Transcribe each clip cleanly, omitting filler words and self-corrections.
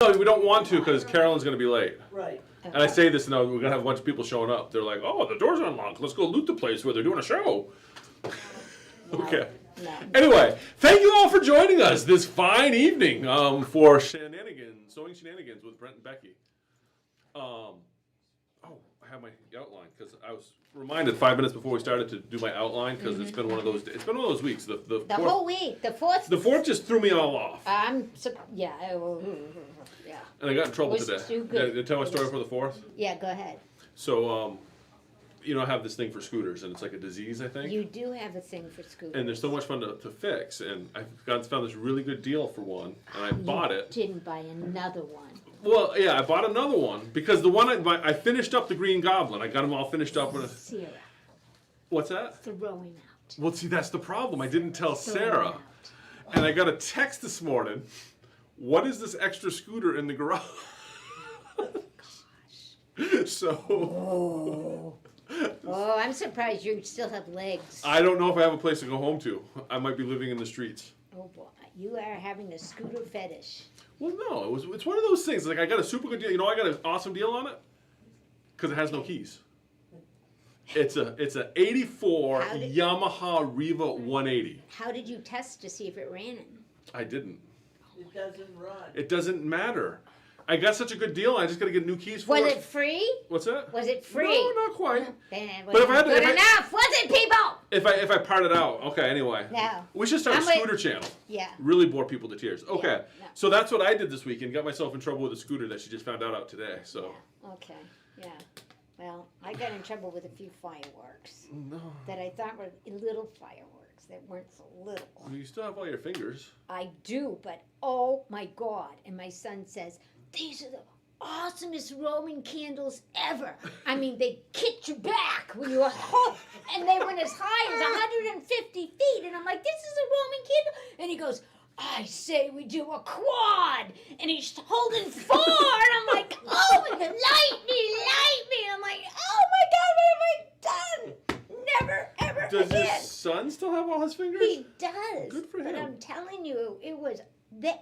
No, we don't want to because Carolyn's going to be late. Right. And I say this, and we're going to have a bunch of people showing up. They're like, oh, the doors are unlocked. Let's go loot the place where they're doing a show. Okay. No. Anyway, thank you all for joining us this fine evening for Sewing Shenanigans with Brent and Becky. I have my outline because I was reminded 5 minutes before we started to do my outline because it's been one of those. It's been one of those weeks. The whole week, the fourth. The fourth just threw me all off. Yeah. And I got in trouble today. Did I tell my story for the fourth? Yeah, go ahead. So, I have this thing for scooters, and it's like a disease, I think. You do have a thing for scooters. And they're so much fun to fix, and I found this really good deal for one, and I bought it. Didn't buy another one. Well, yeah, I bought another one because the one I finished up the Green Goblin. I got them all finished up with Sarah. What's that? Throwing out. Well, see, that's the problem. I didn't tell Throwing Sarah, out. and I got a text this morning. What is this extra scooter in the garage? So. Oh, I'm surprised you still have legs. I don't know if I have a place to go home to. I might be living in the streets. Oh boy, you are having a scooter fetish. Well, no, it's one of those things. Like I got a super good deal. You know, I got an awesome deal on it because it has no keys. It's a '84 Yamaha Riva 180. How did you test to see if it ran? I didn't. It doesn't run. It doesn't matter. I got such a good deal. I just got to get new keys for it. Was it free? What's that? Was it free? No, not quite. Then But if I had to, good enough, was it, people? If I part it out, okay. Anyway, No. we should start a scooter channel. Yeah. Really bore people to tears. Okay, Yeah. so that's what I did this weekend. Got myself in trouble with a scooter that she just found out today. So. Yeah. Okay. Yeah. Well, I got in trouble with a few fireworks No. that I thought were little fireworks that weren't so little. You still have all your fingers. I do, but oh my God! And my son says these are the awesomest Roman candles ever. I mean, they kicked you back when you were home, and they went as high as 150 feet. And I'm like, this is a Roman candle. And he goes, I say we do a quad. And he's holding 4. And I'm like, oh, light me. And I'm like, oh my God, what have I done? Never, ever Does again. his son still have all his fingers? He does. Good for But him. I'm telling you, it was.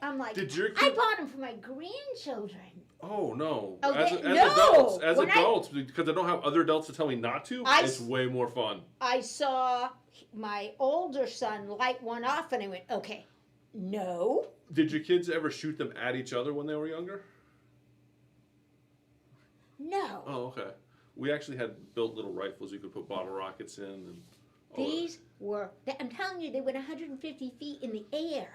I'm like, Did your I kid- bought them for my grandchildren. Oh no! Oh, as no! adults, because I don't have other adults to tell me not to. It's way more fun. I saw my older son light one off, and I went, okay, no. Did your kids ever shoot them at each other when they were younger? No. Oh, okay. We actually had built little rifles you could put bottle rockets in. And These were, I'm telling you, they went 150 feet in the air.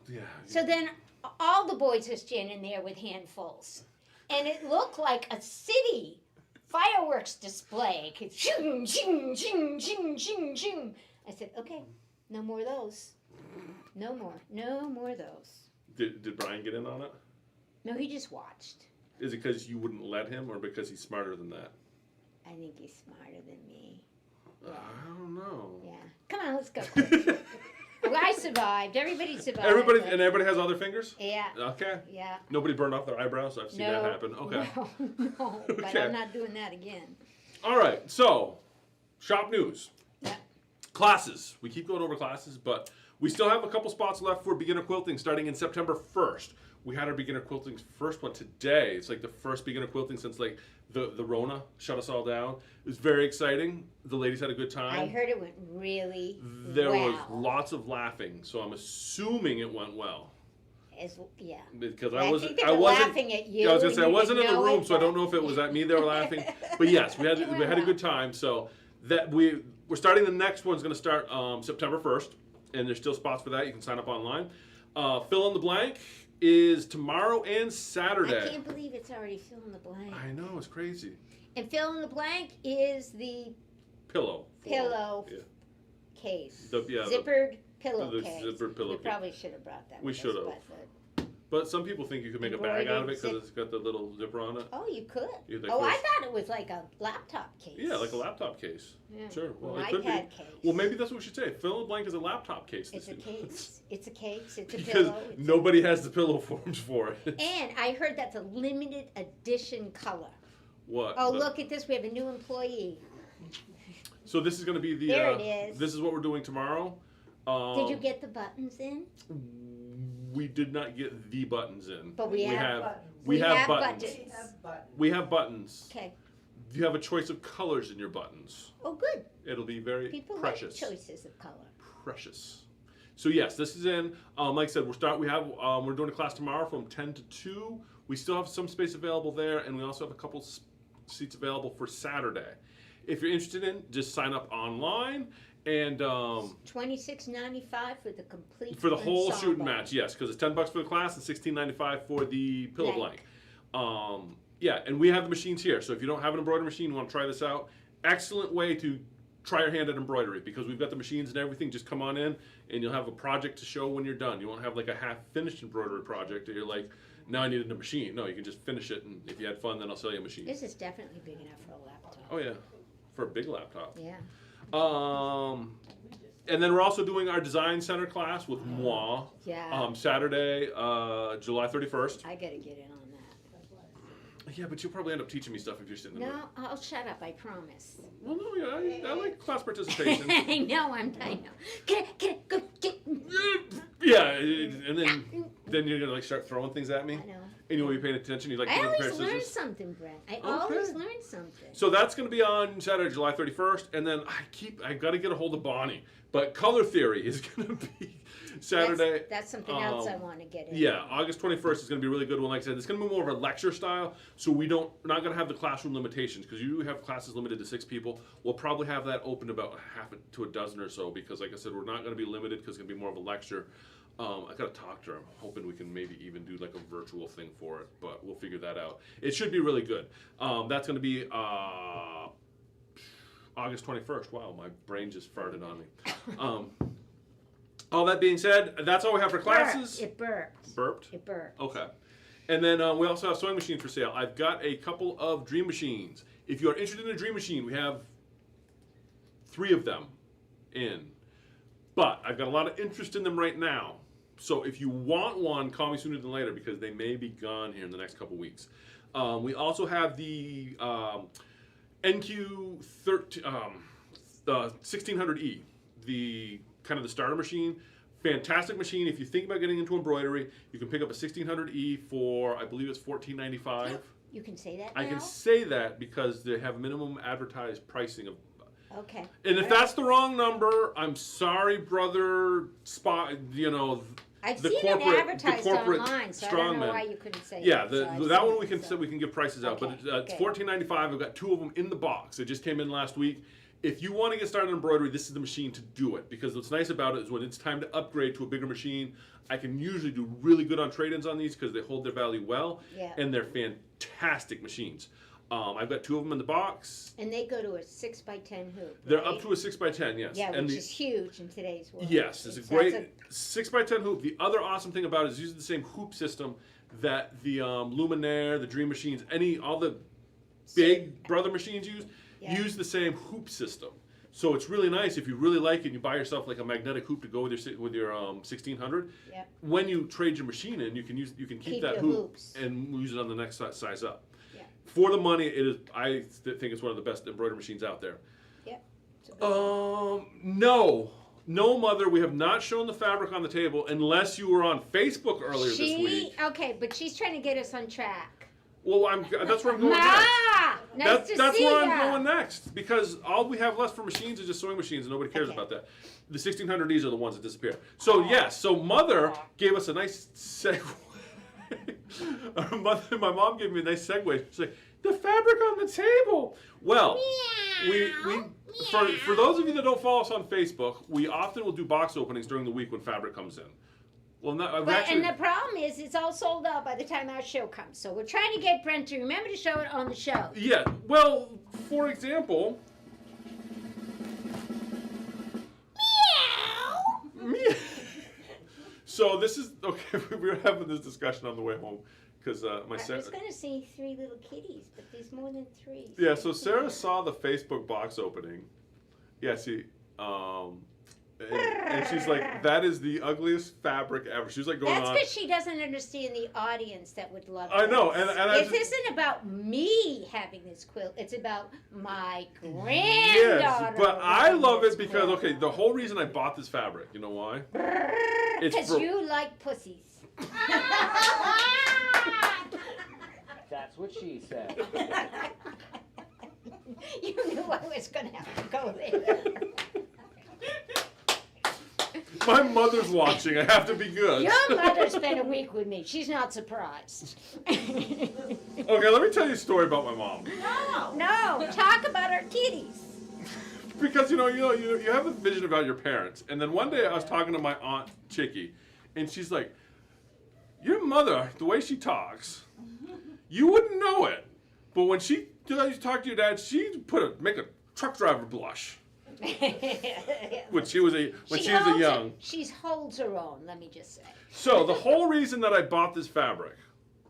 Yeah. So then all the boys are standing there with handfuls. And it looked like a city fireworks display. Shing, shing, shing, shing, shing, shing. I said, okay, no more of those. No more of those. Did Brian get in on it? No, he just watched. Is it because you wouldn't let him, or because he's smarter than that? I think he's smarter than me. Yeah. I don't know. Yeah. Come on, let's go. Well, I survived. Everybody survived. Everybody has all their fingers? Yeah. Okay. Yeah. Nobody burned off their eyebrows. I've seen that happen. Okay. No. But Okay. I'm not doing that again. All right. So, shop news. Yeah. Classes. We keep going over classes, but we still have a couple spots left for beginner quilting starting in September 1st. We had our beginner quilting first one today. It's like the first beginner quilting since like the Rona shut us all down. It was very exciting. The ladies had a good time. I heard it went really There well. was lots of laughing, so I'm assuming it went well. Yeah. Because I I wasn't. think they I were wasn't. laughing at you. Yeah, I was gonna say I and you wasn't in didn't the know room, it, so I don't but- know if it was at me they were laughing. But yes, we had It went a well. good time. So that we're starting. The next one's going to start September 1st, and there's still spots for that. You can sign up online. Fill in the blank is tomorrow and Saturday. I can't believe it's already fill in the blank. I know, it's crazy. And fill in the blank is the Pillow. pillow Yeah. case. The zippered pillowcase. zippered We pillowcase. probably should have brought that We with us, should have. But some people think you could make a bag out of it because it's got the little zipper on it. Oh, you could. Yeah, they Oh, I could. thought it was like a laptop case. Yeah, like a laptop case. Yeah. Sure. Well, An it could iPad be. case. Well, maybe that's what we should say. Fill in the blank is a laptop case. It's a case. It's a case. It's a Because pillow. It's nobody has the pillow forms for it. And I heard that's a limited edition color. What? Oh, look at this. We have a new employee. So this is going to be the. There it is. This is what we're doing tomorrow. Did you get the buttons in? we did not get the buttons in. But we have buttons. We have buttons. We have buttons. We have buttons. Okay. You have a choice of colors in your buttons. Oh, good. It'll be very People precious. like choices of color. Precious. So yes, this is in. Like I said, we're doing a class tomorrow from 10 to 2. We still have some space available there, and we also have a couple seats available for Saturday. If you're interested in, just sign up online and $26.95 for the complete for the whole ensemble. shooting match. Yes, because it's $10 for the class and $16.95 for the pillow blank. Yeah, and we have the machines here. So if you don't have an embroidery machine, you want to try this out. Excellent way to try your hand at embroidery because we've got the machines and everything. Just come on in and you'll have a project to show when you're done. You won't have like a half-finished embroidery project that you're like, now I needed a machine. No, you can just finish it, and if you had fun, then I'll sell you a machine. This is definitely big enough for a laptop. Oh yeah, for a big laptop. Yeah. And then we're also doing our design center class with moi. Yeah. Saturday, July 31st. I gotta get in on that. Yeah, but you'll probably end up teaching me stuff if you're sitting there. No, I'll shut up. I promise. Well, no, yeah, I like class participation. I know. Get it, go, get. Yeah, and then you're gonna like start throwing things at me, I know. and you won't be paying attention. You like I picking up a pair always of learn scissors. something, Brent. I always learn something. So that's gonna be on Saturday, July 31st, and then I gotta get a hold of Bonnie. But color theory is gonna be Saturday. That's something else I want to get in. Yeah, August 21st is going to be a really good one. Like I said, it's going to be more of a lecture style, so we're not going to have the classroom limitations because you have classes limited to 6 people. We'll probably have that open to about half to a dozen or so because, like I said, we're not going to be limited because it's going to be more of a lecture. I got to talk to her. I'm hoping we can maybe even do like a virtual thing for it, but we'll figure that out. It should be really good. That's going to be August 21st. Wow, my brain just farted on me. All that being said, that's all we have for classes. It burped. Burped? It burped. Okay. And then we also have sewing machines for sale. I've got a couple of dream machines. If you are interested in a dream machine, we have 3 of them in. But I've got a lot of interest in them right now. So if you want one, call me sooner than later because they may be gone here in the next couple weeks. We also have the NQ 1600E, the kind of the starter machine. Fantastic machine. If you think about getting into embroidery, you can pick up a 1600E for, I believe it's $14.95. You can say that now? I can say that because they have minimum advertised pricing of. Okay. And if that's the wrong number, I'm sorry, brother. I've the seen corporate, it advertised the corporate online, so I don't know strongman. why you couldn't say Yeah, it. So that one we can give prices out, Okay, but it's okay. $14.95. I've got 2 of them in the box. It just came in last week. If you want to get started in embroidery, this is the machine to do it because what's nice about it is when it's time to upgrade to a bigger machine, I can usually do really good on trade-ins on these because they hold their value well, Yeah. and they're fantastic machines. I've got 2 of them in the box. And they go to a 6x10 hoop. They're right? up to a 6x10, yes. Yeah, and which is huge in today's world. Yes, it's a That's great 6x10 hoop. The other awesome thing about it is using the same hoop system that the Luminaire, the Dream Machines, all the big brother machines use the same hoop system. So it's really nice if you really like it and you buy yourself like a magnetic hoop to go with your 1600. Yeah. When you trade your machine in, you can keep that your hoop hoops. and use it on the next size up. Yeah. For the money, it is. I think it's one of the best embroidery machines out there. Yep. It's a good one. No, Mother, we have not shown the fabric on the table unless you were on Facebook earlier this week. Okay, but she's trying to get us on track. Well, that's where I'm going next. Nice to That's see where ya. I'm going next because all we have left for machines is just sewing machines and nobody cares Okay. about that. The 1600Ds are the ones that disappear. So yes, so Mother gave us a nice segue. My mom gave me a nice segue. She's like, the fabric on the table. Well, for those of you that don't follow us on Facebook, we often will do box openings during the week when fabric comes in. Well, And the problem is, it's all sold out by the time our show comes. So we're trying to get Brent to remember to show it on the show. Yeah. Well, for example. Meow. So this is okay. We were having this discussion on the way home because I was going to say 3 little kitties, but there's more than 3. Yeah. So Sarah saw the Facebook box opening. Yeah. See. And she's like, that is the ugliest fabric ever. She was like going That's on. because she doesn't understand the audience that would love I know, this. and This isn't about me having this quilt. It's about my granddaughter. Yes, but I having love this it because quilt. the whole reason I bought this fabric, you know why? Because you like pussies. That's what she said. You knew I was gonna have to go there. My mother's watching. I have to be good. Your mother spent a week with me. She's not surprised. Okay, let me tell you a story about my mom. No, talk about our kitties. Because you have a vision about your parents, and then one day I was talking to my aunt Chicky, and she's like, "Your mother, the way she talks, you wouldn't know it, but when she talk to your dad, she make a truck driver blush." When she was young. She holds her own. Let me just say. So the whole reason that I bought this fabric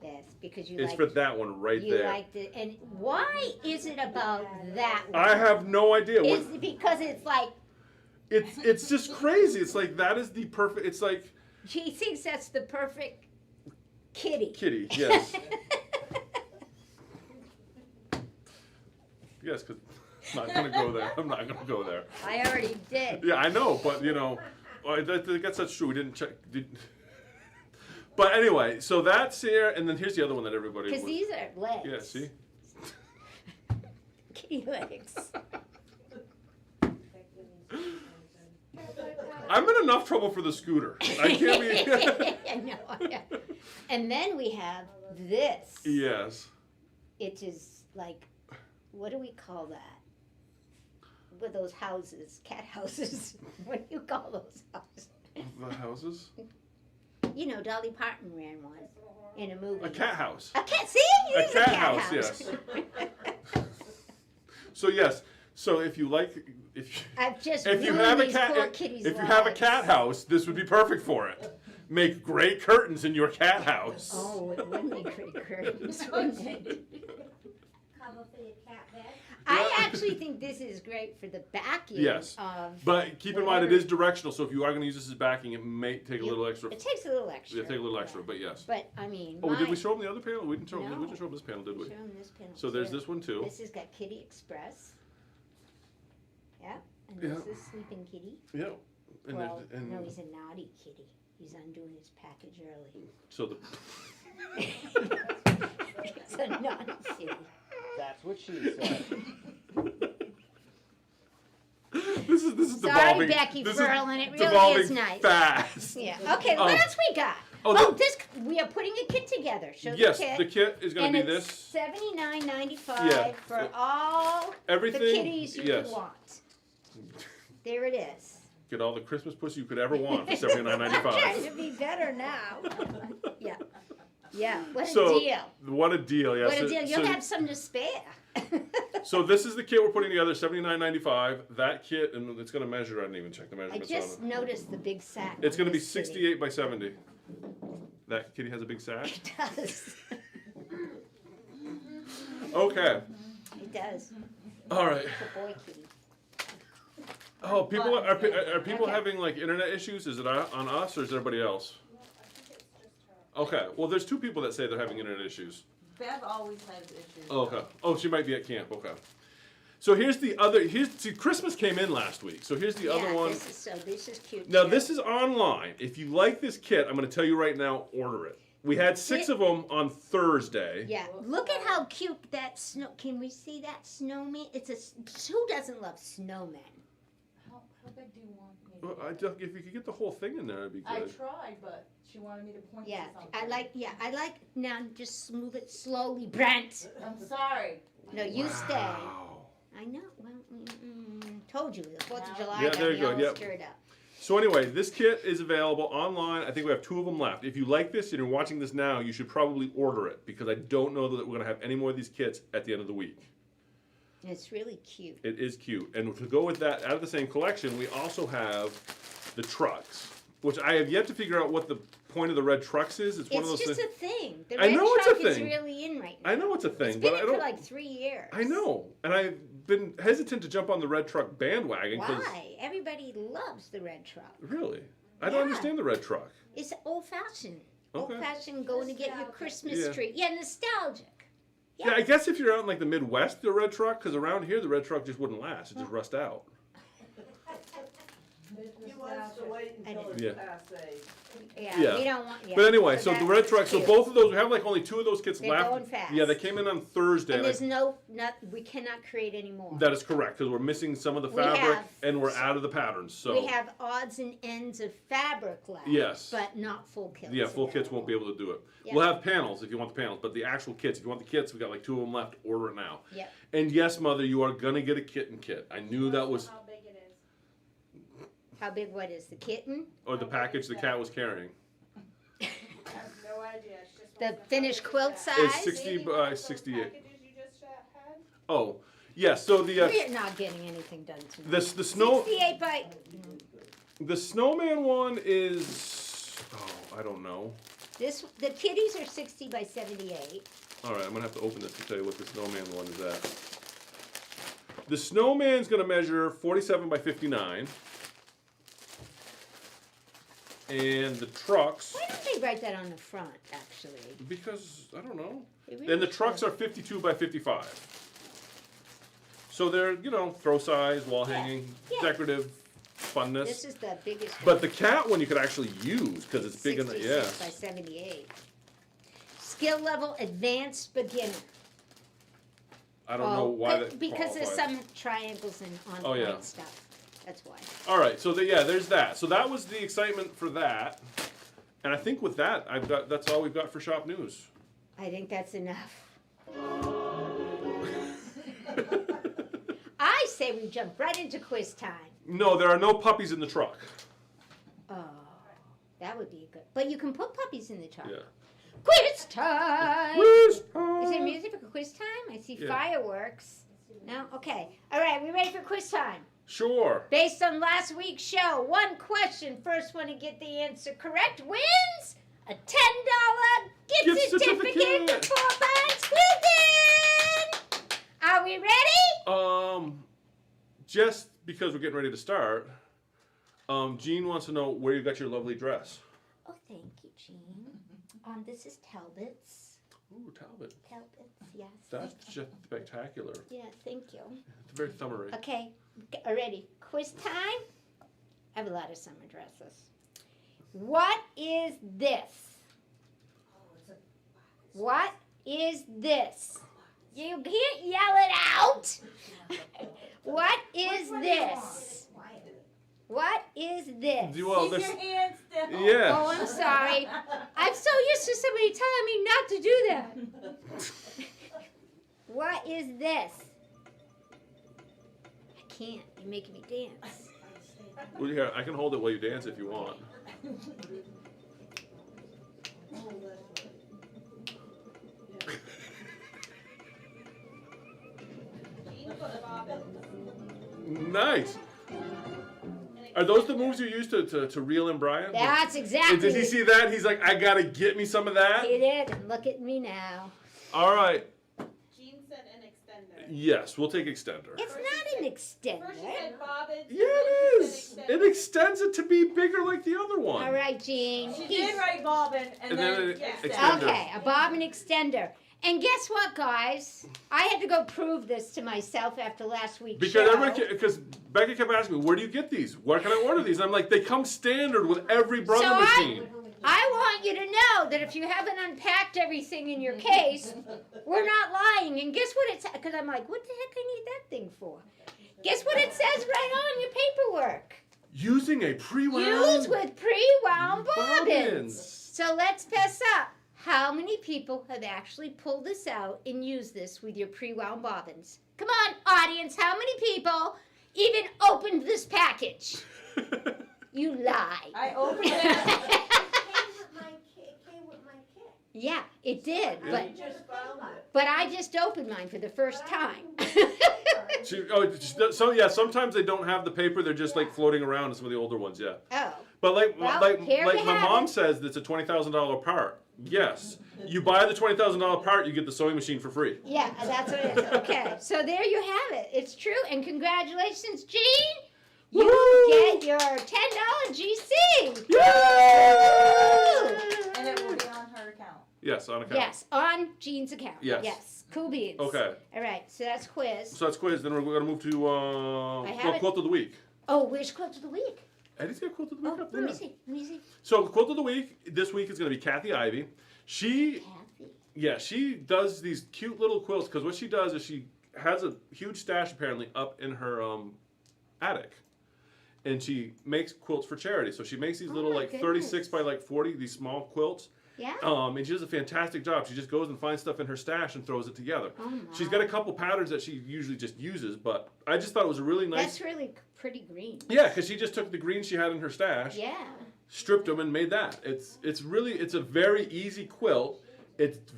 Yes, because you is like for that one right you there. liked it, and why is it about that one? I have no idea. Is it because it's like It's just crazy. It's like that is the perfect. It's like she thinks that's the perfect kitty. kitty. Yes. Yes, because I'm not gonna go there. I'm not gonna go there. I already did. Yeah, I know, but I guess that's true. We didn't check. But anyway, so that's here, and then here's the other one that everybody. Because these are legs. Yeah, see. Kitty legs. I'm in enough trouble for the scooter. I can't be. I know. And then we have this. Yes. It is like, what do we call that? With those houses, cat houses. What do you call those houses? The houses. You know, Dolly Parton ran one in a movie. A cat house. A cat. See, it is a cat house. Yes. So yes. So if you I've just if you ruined have a these cat poor kitties' if you have a lives. cat house, this would be perfect for it. Make great curtains in your cat house. Oh, it would make great curtains, wouldn't it? Cover for your cat bed. I actually think this is great for the backing Yes. of. But keep in mind, it whatever. is directional, so if you are going to use this as backing, it may take a little extra. It takes a little extra. Yeah, take a little extra, but yes. But I mean, Oh, did we show them the other panel? We didn't show them. No. We didn't show them this panel, did we? Show 'em this panel So there's too. this one too. This has got Kitty Express. Yeah, and Yeah. this is Sleeping Kitty. Yeah. And Well, there's, and no, he's a naughty kitty. He's undoing his package early. so the It's a naughty kitty. That's what she said. this is Sorry, devolving. Becky this Ferlin, it really devolving is nice. Fast. Yeah. Okay, what else we got? oh, This we are putting a kit together. Show Yes, the kit. the kit is going and to be it's this. $79.95 Yeah. for all Everything. the kitties you yes. could want. There it is. Get all the Christmas pussy you could ever want for Trying $79.95. to be better now. Yeah. Yeah. What a So deal. what a deal! Yes. What a deal. You'll have some to spare. So this is the kit we're putting together, $79.95. That kit, and it's going to measure. I didn't even check the I measurements just on it. noticed the big sack. It's going to on be this kitty. 68 by 70. That kitty has a big sack. It does. Okay. It does. All right. It's a boy kitty. Oh, people are people Okay. having like internet issues? Is it on us or is it everybody else? Okay. Well, there's two people that say they're having internet issues. Bev always has issues. Oh, okay. Oh, she might be at camp. Okay. So here's the other. See, Christmas came in last week. So here's the other one. This is cute. Now too. this is online. If you like this kit, I'm going to tell you right now. Order it. We had 6 of them on Thursday. Yeah, look at how cute that snow. Can we see that snowman? Who doesn't love snowmen? How big do you want me? Well, if you could get the whole thing in there, it'd be I good. tried, but she wanted me to point Yeah, to something. I like. Now just move it slowly, Brent. I'm sorry. No, you stay. Wow. I know. Well, told you the 4th of July Yeah, got there me you go, all yep. stirred up. So anyway, this kit is available online. I think we have 2 of them left. If you like this and you're watching this now, you should probably order it because I don't know that we're going to have any more of these kits at the end of the week. It's really cute. It is cute. And to go with that, out of the same collection, we also have the trucks, which I have yet to figure out what the point of the red trucks is. It's one of those It's just things. a thing. The I red know it's a truck is thing. really in right now. I know it's a thing, It's but been I in don't. for like 3 years. I know, and I've been hesitant to jump on the red truck bandwagon because Why? Everybody loves the red truck. really, I don't Yeah. understand the red truck. It's old fashioned. Okay. Old fashioned going to get your Nostalgic. Christmas Yeah. tree. Yeah, nostalgic. Yeah, I guess if you're out in like the Midwest, the red truck, because around here the red truck just wouldn't last; it just rust out. He wants to wait I until didn't. it's Yeah. passe. Yeah. we don't want. Yeah. But anyway, so the red truck. So cute. both of those, we have like only 2 of those kits They're left. going fast. Yeah, they came in on Thursday. And and there's we cannot create any more. that is correct because we're missing some of the We fabric have- and we're out of the patterns. So We have odds and ends of fabric left. Yes. But not full kits. yeah, full kits won't be able to do it. Yeah. We'll have panels if you want the panels, but the actual kits, if you want the kits, we got like 2 of them left. Order it now. Yep. And yes, Mother, you are gonna get a kitten kit. I knew that was, How big it is. How big? What is the kitten? or the package the cat was carrying. I have no idea. She just The wants to know finished how big quilt is size? that. It's 60 Maybe by one of those 68. packages you just had? Oh, yes. So the We're not getting anything done tonight. the snow 68 by. the snowman one is, oh, I don't know. The kitties are 60 by 78. All right, I'm gonna have to open this to tell you what the snowman one is at. The snowman's gonna measure 47 by 59, and the trucks, Why don't they write that on the front, actually? because I don't know. They really And the trucks should. are 52 by 55. So they're, throw size, wall Yeah, hanging, yeah. decorative funness. This is the biggest one. But the cat one you could actually use because it's big enough. 66 Yeah. by 78. Skill level advanced beginner. I don't know why that Because there's qualifies. some triangles and on Oh, yeah. point stuff. That's why. All right, so there's that. So that was the excitement for that, and I think with that, that's all we've got for shop news. I think that's enough. I say we jump right into quiz time. No, there are no puppies in the truck. Oh, that would be good. But you can put puppies in the truck. Yeah. Quiz time! Quiz Is there time. music for quiz time? I see Yeah. fireworks. No? Okay. All right, we ready for quiz time? Sure. Based on last week's show, one question. First one to get the answer correct wins a $10 gift certificate for Barnes Quilting! Are we ready? Just because we're getting ready to start, Jean wants to know where you got your lovely dress. Oh, thank you, Jean. This is Talbot's. Ooh, Talbot. Talbot's, yes. That's just spectacular. Yeah, thank you. It's very summery. Okay, ready. Quiz time? I have a lot of summer dresses. What is this? What is this? You can't yell it out. What is this? What is this? Well, Keep this, your hands still. yeah. Oh, I'm sorry. I'm so used to somebody telling me not to do that. What is this? I can't. You're making me dance. Well, here, I can hold it while you dance if you want. Nice. Are those the moves you use to reel in Brian? That's exactly. And did he see that? He's like, I gotta get me some of that. He did, and look at me now. All right. Jean said an extender. Yes, we'll take extender. It's not an extender. First she said bobbins. Yeah, it is. It extends it to be bigger like the other one. All right, Jean. She He's- did write bobbin and, And then it yes. extended. Okay, a bobbin extender. And guess what, guys? I had to go prove this to myself after last week's Because show. because Becca kept asking me, where do you get these? Where can I order these? And I'm like, they come standard with every brother So machine. I want you to know that if you haven't unpacked everything in your case, we're not lying. And guess what it's, because I'm like, what the heck I need that thing for? Guess what it says right on your paperwork? Using a pre-wound. Used with pre-wound bobbins. bobbins. So let's fess up. How many people have actually pulled this out and used this with your pre-wound bobbins? Come on, audience, how many people even opened this package? You lie. I opened it. Came with my kit. Yeah, it did, Yeah. but I just opened mine for the first time. Sometimes they don't have the paper. They're just like floating around in some of the older ones. Yeah. Oh, But Well, here like you my have mom it. says, it's a $20,000 part. Yes, you buy the $20,000 part, you get the sewing machine for free. yeah, that's what it is. Okay, so there you have it. It's true, and congratulations, Jean. You Woo! get your $10 GC. Yay! And it will be on her account. Yes, on account. Yes, on Jean's account. Yes. Yes, cool beans. Okay, All right, so that's quiz. so that's quiz. Then we're going to move to have it. quilt of the week. Oh, where's quilt of the week? Eddie's got quilt of the week Oh, up there. let me see. Let me see. So the quilt of the week this week is going to be Kathy Ivy. She Kathy. she does these cute little quilts because what she does is she has a huge stash apparently up in her attic, and she makes quilts for charity. So she makes these Oh little my like goodness. 36 by like 40 these small quilts. Yeah. And she does a fantastic job. She just goes and finds stuff in her stash and throws it together. Oh my. She's got a couple patterns that she usually just uses, but I just thought it was a really nice. That's really pretty green. Yeah, because she just took the greens she had in her stash, Yeah. stripped them, and made that. It's a very easy quilt. It's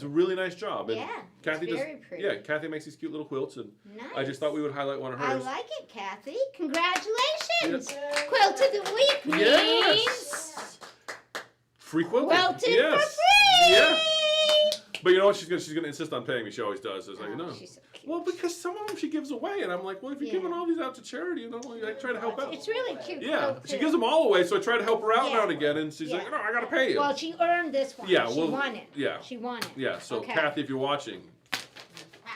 a really nice job. And Yeah, Kathy it's very pretty. Yeah, Kathy makes these cute little quilts, and Nice. I just thought we would highlight one of I hers. like it, Kathy. Congratulations. Quilt of the week means Yes. Free quilting. quilted Yes. for free. Yeah. But you know what? She's gonna insist on paying me. She always does. It's like, Oh, no. she's so cute. Well, because some of them she gives away, and I'm like, well, if you're Yeah. giving all these out to charity, you know, I try to help out. It's really cute. Yeah, quilt, she too. gives them all away, so I try to help her out Yeah. now and again, and she's Yeah. like, no, I gotta pay you. Well, she earned this one. Yeah, she well, won it. yeah. She won it. Yeah, so Okay. Kathy, if you're watching,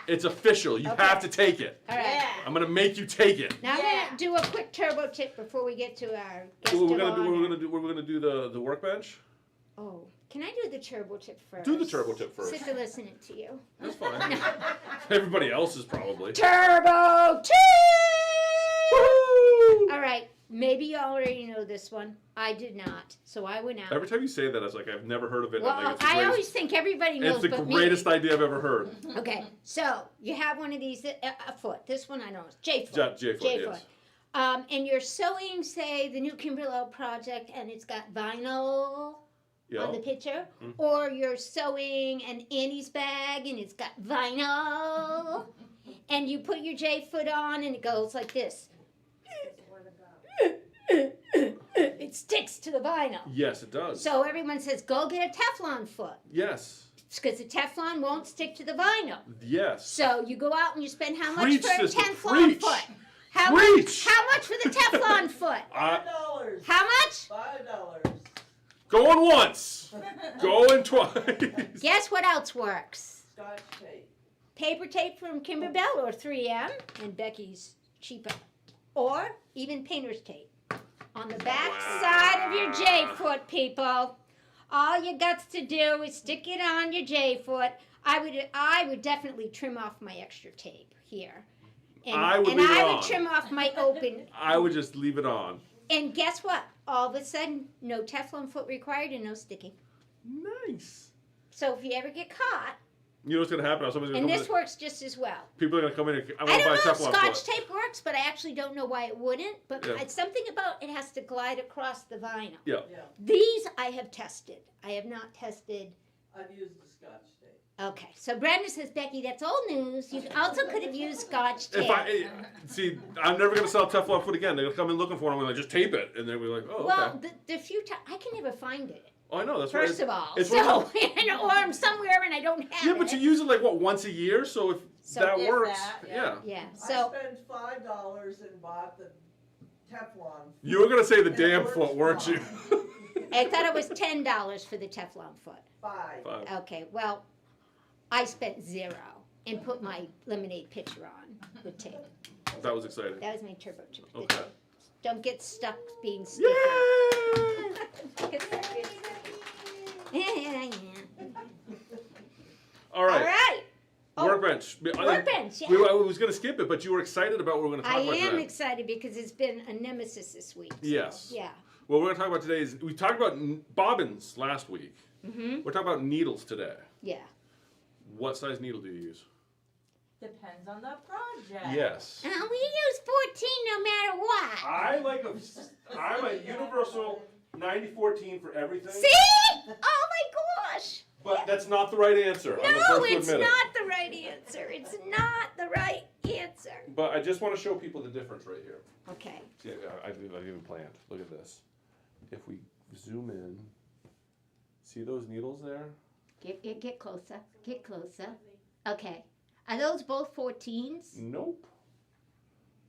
it's official. You Okay. have to take it. All right. Yeah. I'm gonna make you take it. Now I'm Yeah. gonna do a quick turbo tip before we get to our guest We're of honor. gonna do the workbench. Oh, can I do the turbo tip first? Do the turbo tip first. Sit to listening to you. That's fine. Everybody else is probably. Turbo tip! Woohoo! All right, maybe you already know this one. I did not, so I went out. Every time you say that, it's like I've never heard of it. Well, I think it's the I greatest, always think everybody knows it's the but greatest me. idea I've ever heard. Okay, so you have one of these, a foot. This one I know is J-foot. J-foot, J-foot. yes. And you're sewing, say, the new Kimberlite project, and it's got vinyl on the Yeah. picture, Mhm. or you're sewing an Annie's bag and it's got vinyl, and you put your J-foot on and it goes like this. It sticks to the vinyl. Yes, it does. So everyone says, go get a Teflon foot. Yes. Because the Teflon won't stick to the vinyl. Yes. So you go out and you spend how much Preach, for a sister, Teflon preach. foot? How Preach. much for the Teflon foot? $5. How much? $5. Going once. Going twice. Guess what else works? Scotch tape. Paper tape from Kimberbell or 3M, and Becky's cheaper. Or even painter's tape. On the back side of your J-foot, people. All you got to do is stick it on your J-foot. I would definitely trim off my extra tape here. And I would and leave it I on. would trim off my open. I would just leave it on. And guess what? All of a sudden, no Teflon foot required and no sticking. Nice. So if you ever get caught, You know what's gonna happen? Somebody's gonna and come this in. works just as well. People are gonna come in and I I want to buy don't a know if Teflon Scotch foot. tape works, but I actually don't know why it wouldn't. But Yeah. it's something about it has to glide across the vinyl. Yeah. Yeah, These I have tested. I have not tested. I've used the Scotch tape. Okay, so Brenda says, Becky, that's old news. You also could have used Scotch tape. See, I'm never gonna sell Teflon foot again. They're gonna come in looking for them and I just tape it, and then we're like, oh, Well, okay. the few times I can never find it. Oh, I know that's why. First of all, it's so one of or I'm somewhere and I don't have Yeah, it. but you use it like what once a year, so if So that if works, that, yeah. Yeah. I So spent $5 and bought the Teflon. You were gonna say the And it damn works foot, weren't you? I thought it was $10 for the Teflon foot. 5. Five. Okay, well, I spent $0 and put my lemonade pitcher on with tape. That was exciting. That was my turbo chip. Okay. Don't get stuck being sticky. Yay! Get stuck being sticky. Yeah. All All right. right. Oh, Workbench. workbench, yeah. I was gonna skip it, but you were excited about what we're gonna talk I about am today. excited because it's been a nemesis this week. So, Yes. Yeah. What we're gonna talk about today is we talked about bobbins last week. Mm-hmm. We're talking about needles today. Yeah. What What size needle do you use? Depends on the project. Yes. We use 14 no matter what. I'm a universal 90-14 for everything. See? Oh my gosh. But that's not the right answer. I'm the No, first to it's admit it. not the right answer. It's not the right answer. But I just want to show people the difference right here. Okay. See, I've even planned. Look at this. If we zoom in, see those needles there? Get closer. Get closer. Okay. Are those both 14s? Nope.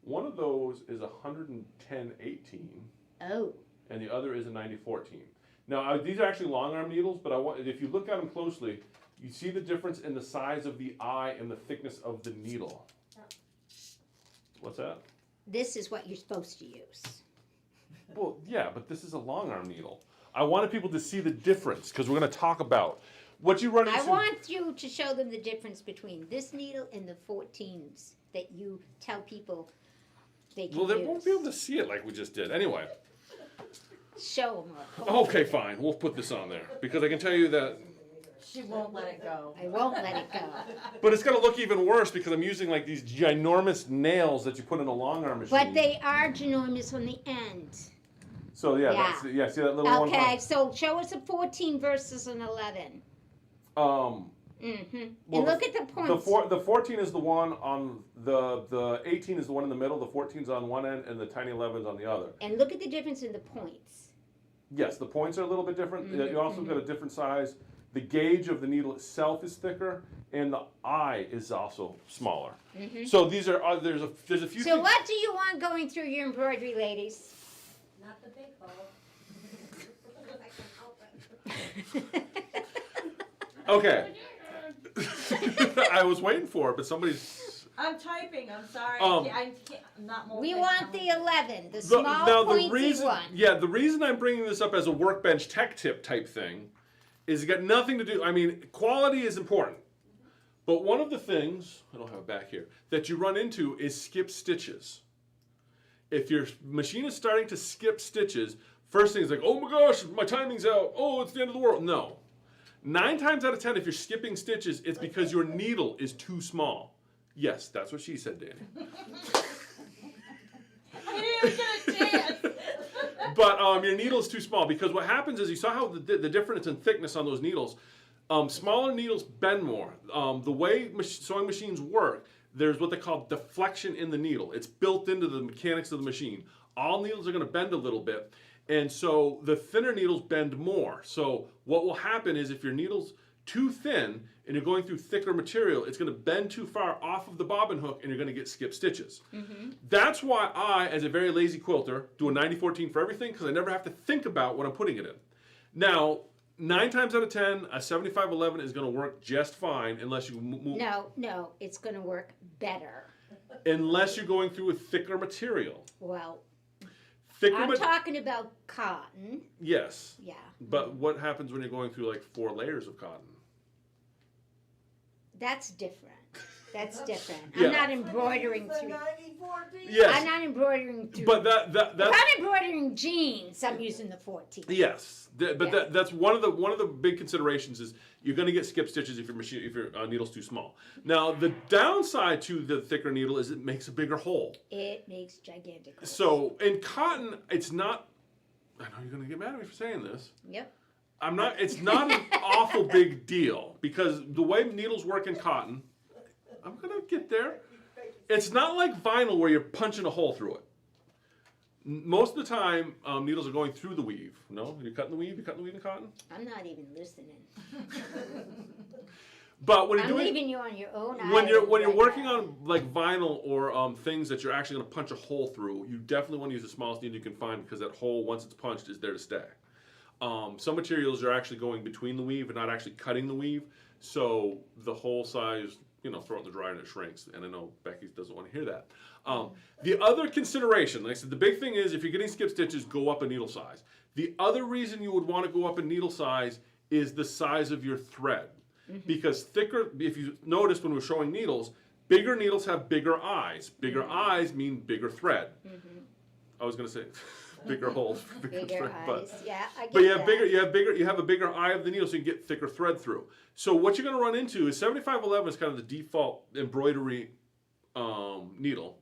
One of those is a 110-18, Oh. and the other is a 90-14. Now, these are actually long arm needles, but if you look at them closely, you see the difference in the size of the eye and the thickness of the needle. What's that? This is what you're supposed to use. Well, yeah, but this is a long arm needle. I wanted people to see the difference because we're going to talk about what you run into. I want you to show them the difference between this needle and the 14s that you tell people they can Well, they use. won't be able to see it like we just did. Anyway. Show them. Okay, fine. We'll put this on there because I can tell you that. She won't let it go. I won't let it go. But it's going to look even worse because I'm using like these ginormous nails that you put in a long arm machine. But they are ginormous on the end. So yeah, Yeah. That's, yeah. See that little one? Okay, so show us a 14 versus an 11. Well, And look at the points. The 14 is the one on the 18 is the one in the middle. The 14's on one end, and the tiny 11's on the other. And look at the difference in the points. Yes, the points are a little bit different. You also got a different size. The gauge of the needle itself is thicker, and the eye is also smaller. So these are there's a few. So what do you want going through your embroidery, ladies? Not the big hole. Okay. I was waiting for it, but somebody's. I'm typing. I'm sorry. Um, I'm not multitasking. We want the 11, the small Now pointy the reason, one. yeah, the reason I'm bringing this up as a workbench tech tip type thing, is it got nothing to do. I mean, quality is important, but one of the things I don't have it back here that you run into is skip stitches. If your machine is starting to skip stitches, first thing is like, oh my gosh, my timing's out. Oh, it's the end of the world. No. 9 times out of 10, if you're skipping stitches, it's because your needle is too small. Yes, that's what she said, Danny. I didn't even get a chance. But your needle is too small because what happens is you saw how the difference in thickness on those needles. Smaller needles bend more. The way sewing machines work, there's what they call deflection in the needle. It's built into the mechanics of the machine. All needles are going to bend a little bit. And so the thinner needles bend more. So what will happen is if your needle's too thin and you're going through thicker material, it's going to bend too far off of the bobbin hook and you're going to get skip stitches. That's why I, as a very lazy quilter, do a 90-14 for everything because I never have to think about what I'm putting it in. Now, 9 times out of 10, a 75-11 is going to work just fine unless you move. No, it's going to work better. Unless you're going through a thicker material. Well, Thicker I'm talking about cotton. Yes. Yeah. But what happens when you're going through like 4 layers of cotton? That's different. That's different. Yeah. I'm not embroidering The through. 90-14? Yes. I'm not embroidering through. But that's if I'm embroidering jeans, I'm using the 14. yes. But Yeah. that's one of the big considerations is you're going to get skip stitches if your needle's too small. Now the downside to the thicker needle is it makes a bigger hole. It makes gigantic holes. So in cotton, it's not. I know you're going to get mad at me for saying this. Yep. I'm not. It's not an awful big deal because the way needles work in cotton, I'm gonna get there. It's not like vinyl where you're punching a hole through it. Most of the time, needles are going through the weave. No, you're cutting the weave. You're cutting the weave in cotton. I'm not even listening. But when you're I'm doing, leaving you on your own. when you're island right working now. on like vinyl or things that you're actually gonna punch a hole through, you definitely want to use the smallest needle you can find because that hole, once it's punched, is there to stay. Some materials are actually going between the weave and not actually cutting the weave, so the hole size, throw it in the dryer and it shrinks. And I know Becky doesn't want to hear that. The other consideration, like I said, the big thing is if you're getting skip stitches, go up a needle size. The other reason you would want to go up a needle size is the size of your thread. Because thicker, if you noticed when we're showing needles, bigger needles have bigger eyes. Bigger eyes mean bigger thread. I was going to say bigger holes for bigger Bigger thread, eyes. Yeah, I get but you that. have a bigger eye of the needle, so you can get thicker thread through. So what you're going to run into is 75-11 is kind of the default embroidery needle.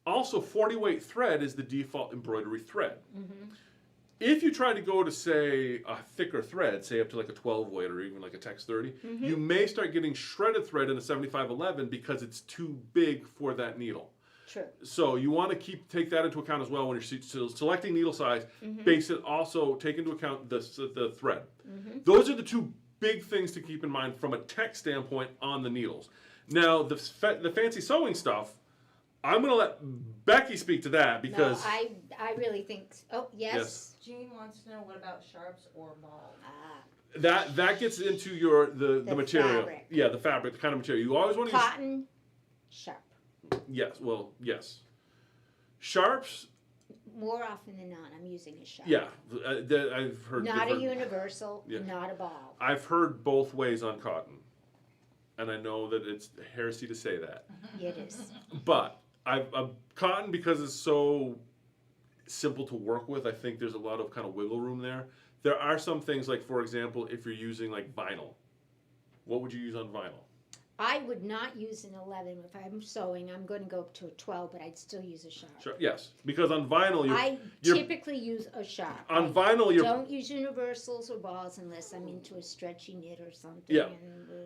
Also, 40 weight thread is the default embroidery thread. If you try to go to say a thicker thread, say up to like a 12 weight or even like a Tex 30, you may start getting shredded thread in a 75-11 because it's too big for that needle. True. So you want to take that into account as well when you're selecting needle size. Base it also take into account the thread. Those are the 2 big things to keep in mind from a tech standpoint on the needles. Now the fancy sewing stuff, I'm going to let Becky speak to that because No, I really think. Oh yes. Yes. Jean wants to know what about sharps or balls? that gets into the material. fabric. Yeah, the fabric, the kind of material you always want to use. Cotton, sharp. Yes, well, yes. Sharps, more often than not, I'm using a sharp. Yeah, I've heard. Not a different- universal, Yeah. not a ball. I've heard both ways on cotton, and I know that it's heresy to say that. It is. But cotton, because it's so simple to work with, I think there's a lot of kind of wiggle room there. There are some things like, for example, if you're using like vinyl, what would you use on vinyl? I would not use an 11 if I'm sewing. I'm going to go up to a 12, but I'd still use a sharp. Sure. Yes, because on vinyl, I you're typically use a sharp. on I vinyl, you're don't use universals or balls unless I'm into a stretchy knit or something. Yeah.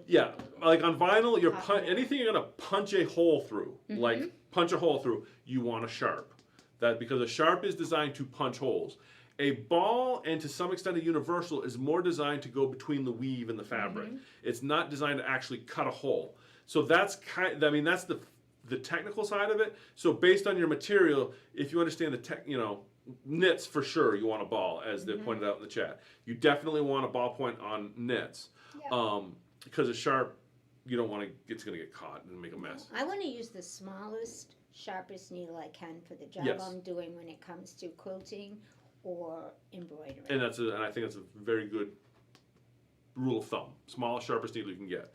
yeah, like on vinyl, you're Cotton. anything you're gonna punch a hole through, like punch a hole through, you want a sharp. That because a sharp is designed to punch holes. A ball and to some extent a universal is more designed to go between the weave and the fabric. It's not designed to actually cut a hole. So that's that's the technical side of it. So based on your material, if you understand the knits for sure, you want a ball, as they pointed out in the chat. You definitely want a ballpoint on knits, because a sharp, you don't want to. It's going to get caught and make a mess. I want to use the smallest, sharpest needle I can for the job Yes. I'm doing when it comes to quilting or embroidery. And I think that's a very good rule of thumb. Smallest, sharpest needle you can get.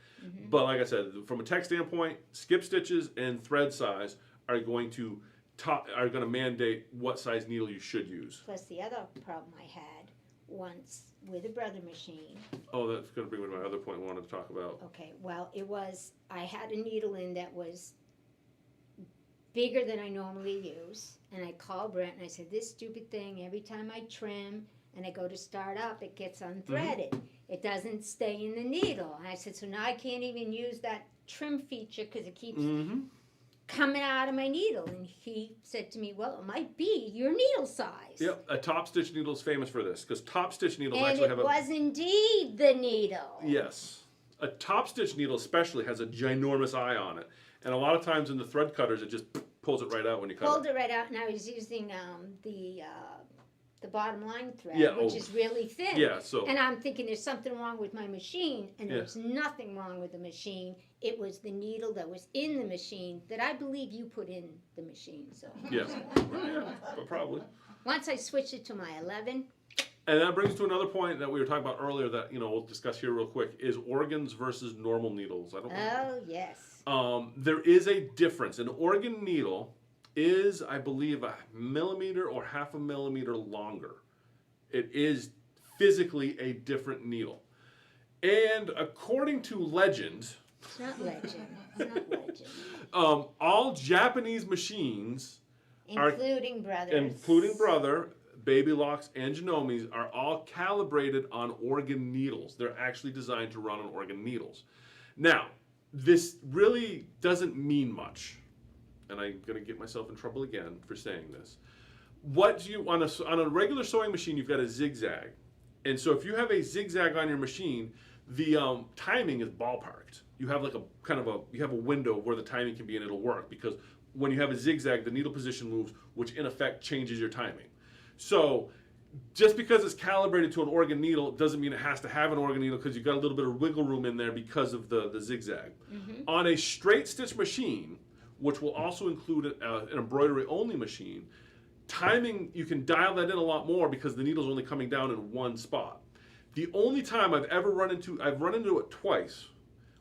But like I said, from a tech standpoint, skip stitches and thread size are going to mandate what size needle you should use. Plus the other problem I had once with a brother machine. Oh, that's going to bring me to my other point I wanted to talk about. Okay, well, I had a needle in that was bigger than I normally use. And I called Brent and I said, this stupid thing, every time I trim and I go to start up, it gets unthreaded. It doesn't stay in the needle. And I said, so now I can't even use that trim feature because it keeps coming out of my needle. And he said to me, well, it might be your needle size. Yep, a top stitch needle is famous for this because top stitch needles And actually it have was indeed the needle. Yes. A top stitch needle especially has a ginormous eye on it. And a lot of times in the thread cutters, it just pulls it right out when you cut Pulled it right out, and I was using the bottom line thread, Yeah, which is really thin. Yeah, so And I'm thinking there's something wrong with my machine, and Yeah. there's nothing wrong with the machine. It was the needle that was in the machine that I believe you put in the machine. So yes, yeah, but probably. once I switched it to my 11, And that brings to another point that we were talking about earlier that we'll discuss here real quick is organs versus normal needles. I don't know. oh yes, There is a difference. An organ needle is, I believe, a millimeter or half a millimeter longer. It is physically a different needle. And according to legend, it's not legend. It's not legend. all Japanese machines, Including brothers. including Brother, Baby Locks, and Genomes, are all calibrated on organ needles. They're actually designed to run on organ needles. Now, this really doesn't mean much, and I'm going to get myself in trouble again for saying this. What do you on a regular sewing machine? You've got a zigzag, and so if you have a zigzag on your machine, the timing is ballparked. You have like you have a window where the timing can be, and it'll work because when you have a zigzag, the needle position moves, which in effect changes your timing. So just because it's calibrated to an organ needle doesn't mean it has to have an organ needle because you've got a little bit of wiggle room in there because of the zigzag. On a straight stitch machine, which will also include an embroidery only machine, timing, you can dial that in a lot more because the needle's only coming down in one spot. The only time I've run into it twice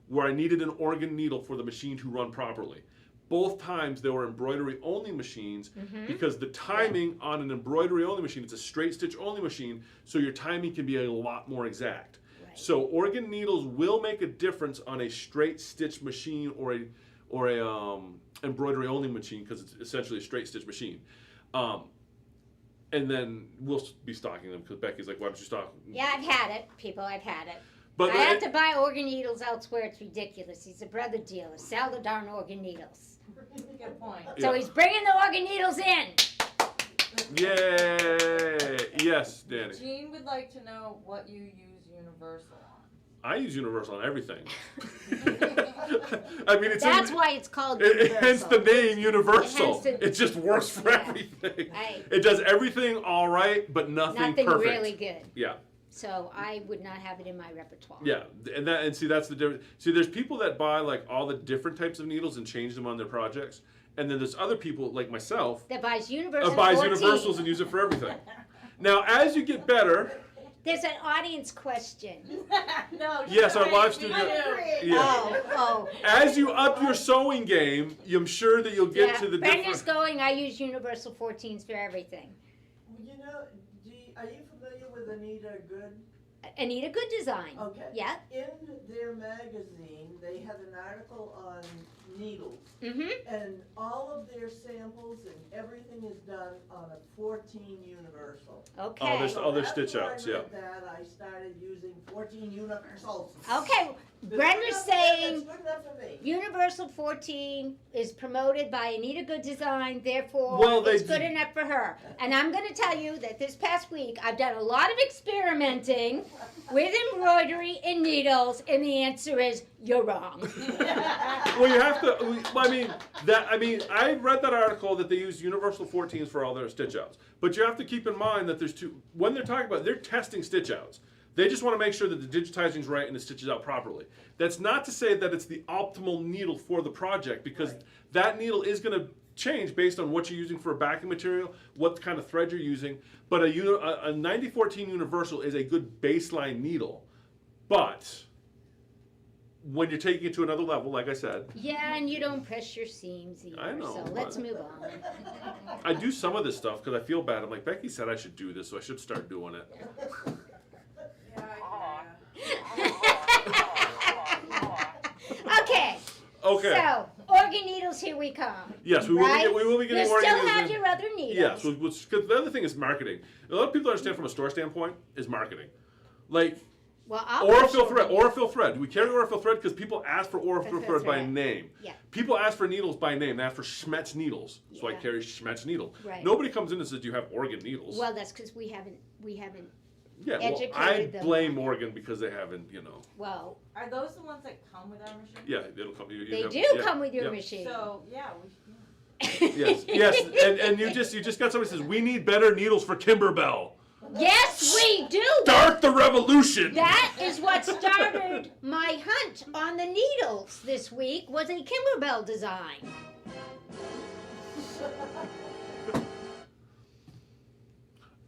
where I needed an organ needle for the machine to run properly. Both times they were embroidery only machines because the timing on an embroidery only machine, it's a straight stitch only machine, so your timing can be a lot more exact. Right. So organ needles will make a difference on a straight stitch machine or a embroidery only machine because it's essentially a straight stitch machine. And then we'll be stocking them because Becky's like, why don't you stock? Yeah, I've had it, people. I've had it. But I have to buy organ needles elsewhere. It's ridiculous. He's a brother dealer. Sell the darn organ needles. Good point. So he's bringing the organ needles in. Yay! Yes, Danny. Jean would like to know what you use Universal on. I use Universal on everything. I mean, That's why it's called Hence Universal. the name Universal. Hence the- It just works for Yeah. everything. Right. It does everything all right, but nothing perfect. really good. Yeah, So I would not have it in my repertoire. yeah, and see that's the difference. See, there's people that buy like all the different types of needles and change them on their projects, and then there's other people like myself That buys Universal buys 14. universals and use it for everything. Now, as you get better, There's an audience question. No. yes, our live we studio. do. Yeah. Oh. As you up your sewing game, I'm sure that you'll get to the Brenda's different. going, I use Universal 14s for everything. You know, are you familiar with Anita Good? Anita Good Design. Okay. Yeah. In their magazine, they had an article on needles. Mm-hmm. And all of their samples and everything is done on a 14 universal. Okay. there's So other after stitch outs, I yeah. read that, I started using 14 universals. Okay. That's Brenda's good enough- saying That's good enough for me. Universal 14 is promoted by Anita Good Design, therefore Well, they it's good do- enough for her. And I'm going to tell you that this past week I've done a lot of experimenting with embroidery and needles, and the answer is you're wrong. Well, you have to. I read that article that they use universal 14s for all their stitch outs. But you have to keep in mind that there's two. When they're talking about, they're testing stitch outs. They just want to make sure that the digitizing is right and it stitches out properly. That's not to say that it's the optimal needle for the project, because that needle is going to change based on what you're using for a backing material, what kind of thread you're using. But a 9014 universal is a good baseline needle. But when you're taking it to another level, like I said, Yeah, and you don't press your seams either. I know, So let's but- move on. I do some of this stuff because I feel bad. I'm like, Becky said I should do this, so I should start doing it. Okay. Okay. So, organ needles, here we come. Yes, we will be right? get- we will be getting You organ still needles have in. your other needles. Yes, because the other thing is marketing. A lot of people understand from a store standpoint is marketing. Like, Well, I'll Orifil thread. Orifil thread. We carry Orifil thread because people ask for Orifil Orifil thread by thread. name. Yeah. People ask for needles by name. They ask for Schmetz needles. So I Yeah. carry Schmetz needle. Right. Nobody comes in and says, "Do you have Oregon needles?" Well, that's because we haven't. yeah. Well, educated I them. blame Oregon because they haven't. Well, Are those the ones that come with our machine? Yeah, they don't come. they have- do yeah, come with your yeah. machine. So, yeah, we Yes, yes, and you just got somebody who says we need better needles for Kimberbell. Yes, we do. Start the revolution. That is what started my hunt on the needles this week. Was a Kimberbell design.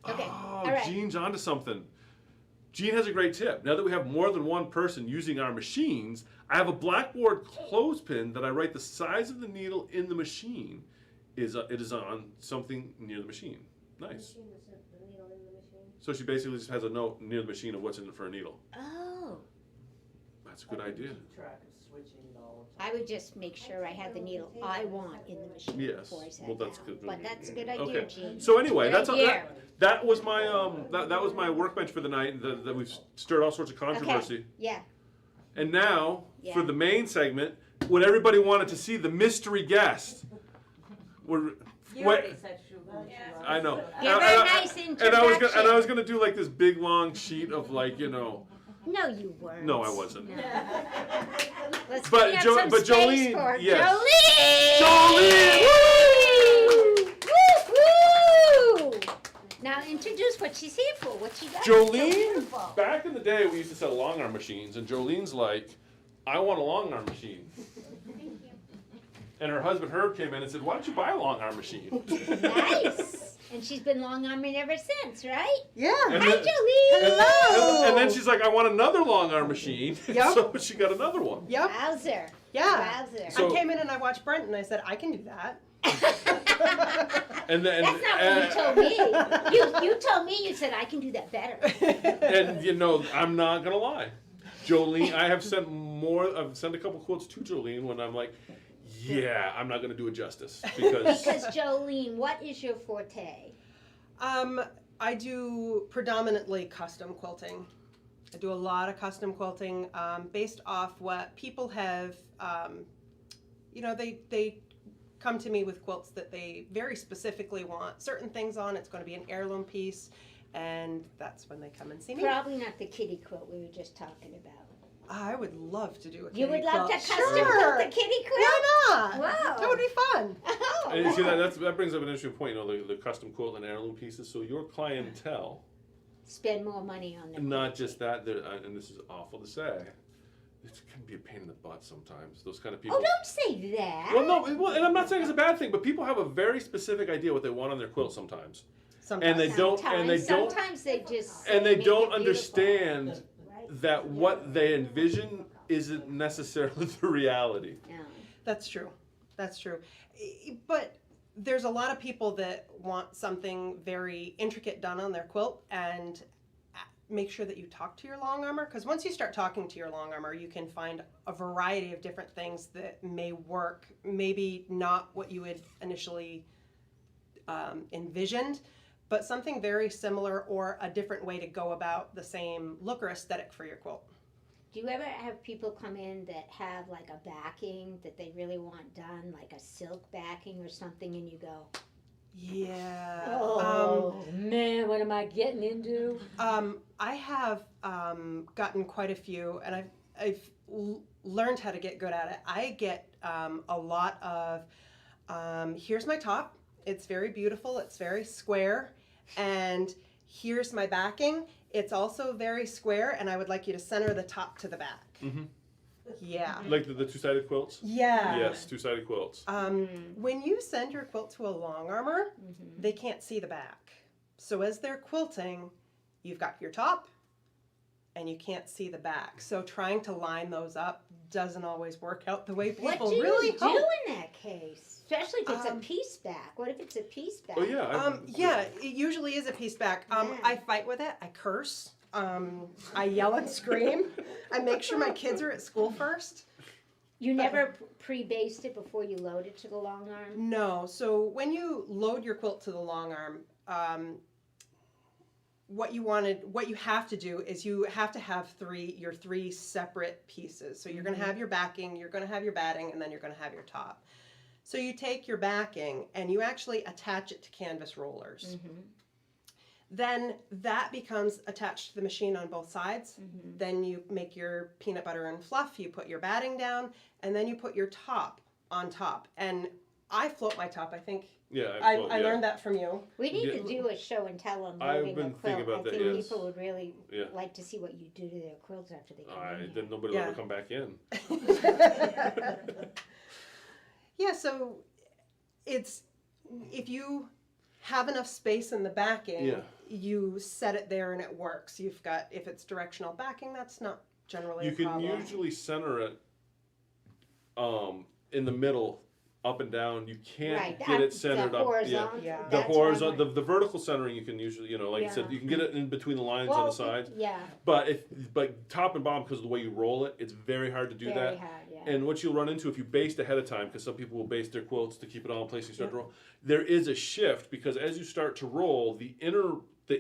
Okay, Oh, all right. Gene's onto something. Gene has a great tip. Now that we have more than one person using our machines, I have a blackboard clothespin that I write the size of the needle in the machine. It is on something near the machine. Nice. So she basically just has a note near the machine of what's in it for a needle. Oh, That's a good idea. Keep track of switching it all the time. I would just make sure I had the needle I want in the machine Yes. before I sat Well, that's down. good. But that's a good idea, Okay. Gene. So anyway, Good that's idea. that was my that was my workbench for the night. That we've stirred all sorts of controversy. Okay. Yeah. And now Yeah. for the main segment, what everybody wanted to see, the mystery guest. We're, You wait, already said who was. I know. Give her a nice and I was introduction. gonna do like this big long sheet of like No, you weren't. No, I wasn't. No. Let's But clean up Jo- some but space Jolene, for yes. Jolene! Woo! Woo! Now introduce what she's here for. What she does. So Jolene, beautiful. back in the day, we used to sell long arm machines, and Jolene's like, I want a long arm machine. And her husband Herb came in and said, why don't you buy a long arm machine? Nice. And she's been long arming ever since, right? Yeah. And Hi, then- Jolene. Hello. And then she's like, I want another long arm machine. Yep. So she got another one. Yep. Wowzer. Yeah. Wowzer. So- I came in and I watched Brent and I said, I can do that. And then, That's not what you told me. You told me, you said, I can do that better. and I'm not gonna lie, Jolene. I've sent a couple quotes to Jolene when I'm like, yeah, I'm not gonna do it justice because Because Jolene, what is your forte? I do predominantly custom quilting. I do a lot of custom quilting based off what people have, they come to me with quilts that they very specifically want certain things on. It's going to be an heirloom piece, and that's when they come and see me. Probably not the kitty quilt we were just talking about. I would love to do a kitty You would love to quilt. custom Sure. quilt the kitty quilt? Why not? Wow. That would be fun. Oh. and you see that brings up an interesting point. The custom quilt and heirloom pieces. So your clientele, Spend more money on them. not just that, and this is awful to say, it can be a pain in the butt sometimes. Those kind of people. Oh, don't say that. Well, no, and I'm not saying it's a bad thing, but people have a very specific idea what they want on their quilt sometimes, Sometimes. and they don't, Sometimes they just say, and they "Make don't it beautiful." understand Right? that what they envision isn't necessarily the reality. No. That's true. That's true. But there's a lot of people that want something very intricate done on their quilt, and make sure that you talk to your long armor, because once you start talking to your long armor, you can find a variety of different things that may work, maybe not what you had initially envisioned, but something very similar or a different way to go about the same look or aesthetic for your quilt. Do you ever have people come in that have like a backing that they really want done, like a silk backing or something, and you go, Yeah. "Oh man, what am I getting into?" I have gotten quite a few, and I've learned how to get good at it. I get a lot of, here's my top. It's very beautiful. It's very square, and here's my backing. It's also very square, and I would like you to center the top to the back. Mm-hmm. Yeah. Like the two-sided quilts. Yeah. Yes, two-sided quilts. When you send your quilt to a long armor, they can't see the back. So as they're quilting, you've got your top, and you can't see the back. So trying to line those up doesn't always work out the way people What do really you hope. do in that case? Especially if it's a piece back. What if it's a piece back? Oh yeah. Yeah, it usually is a piece back. Yeah. I fight with it. I curse. I yell and scream. I make sure my kids are at school first. You never pre-based it before you load it to the long arm? No. So when you load your quilt to the long arm, what you have to do is you have to have your three separate pieces. So you're going to have your backing, you're going to have your batting, and then you're going to have your top. So you take your backing and you actually attach it to canvas rollers. Then that becomes attached to the machine on both sides. Then you make your peanut butter and fluff, you put your batting down, and then you put your top on top. And I float my top, I think. Yeah, I learned that from you. We need Yeah. to do a show and tell on I've loading a been quilt. thinking about I that, think yes. people would really Yeah. like to see what you do to their quilts after they come in here. Then nobody will ever come back in. Yeah, so it's, if you have enough space in the backing, Yeah. you set it there and it works. You've got, if it's directional backing, that's not generally You a can problem. usually center it in the middle, up and down. You can't Right, get it centered the up. horizontal. Yeah. The That's what I horizontal, want. the vertical centering you can usually, like you said, Yeah. you can get it in between the lines on Well, the sides. Yeah, But top and bottom, because of the way you roll it, it's very hard to do very that. hard, yeah. And what you'll run into if you baste ahead of time, because some people will baste their quilts to keep it all in place and start to roll, there is a shift because as you start to roll, the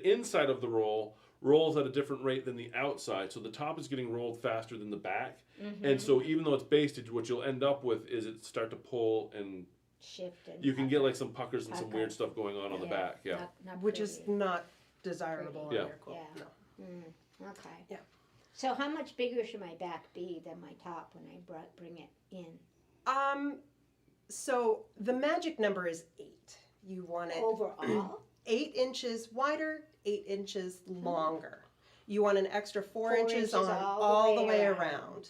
inside of the roll rolls at a different rate than the outside. So the top is getting rolled faster than the back. And so even though it's basted, what you'll end up with is it start to pull and Shift and you can get like some puckers and some Pucker. weird stuff going on the back. Yeah. Not Which is pretty. not desirable on Yeah. your quilt. Yeah. No. Okay. Yeah. So how much bigger should my back be than my top when I bring it in? So the magic number is 8. You want it Overall? 8 inches wider, 8 inches longer. You want an extra 4 4 inches inches on all the way around.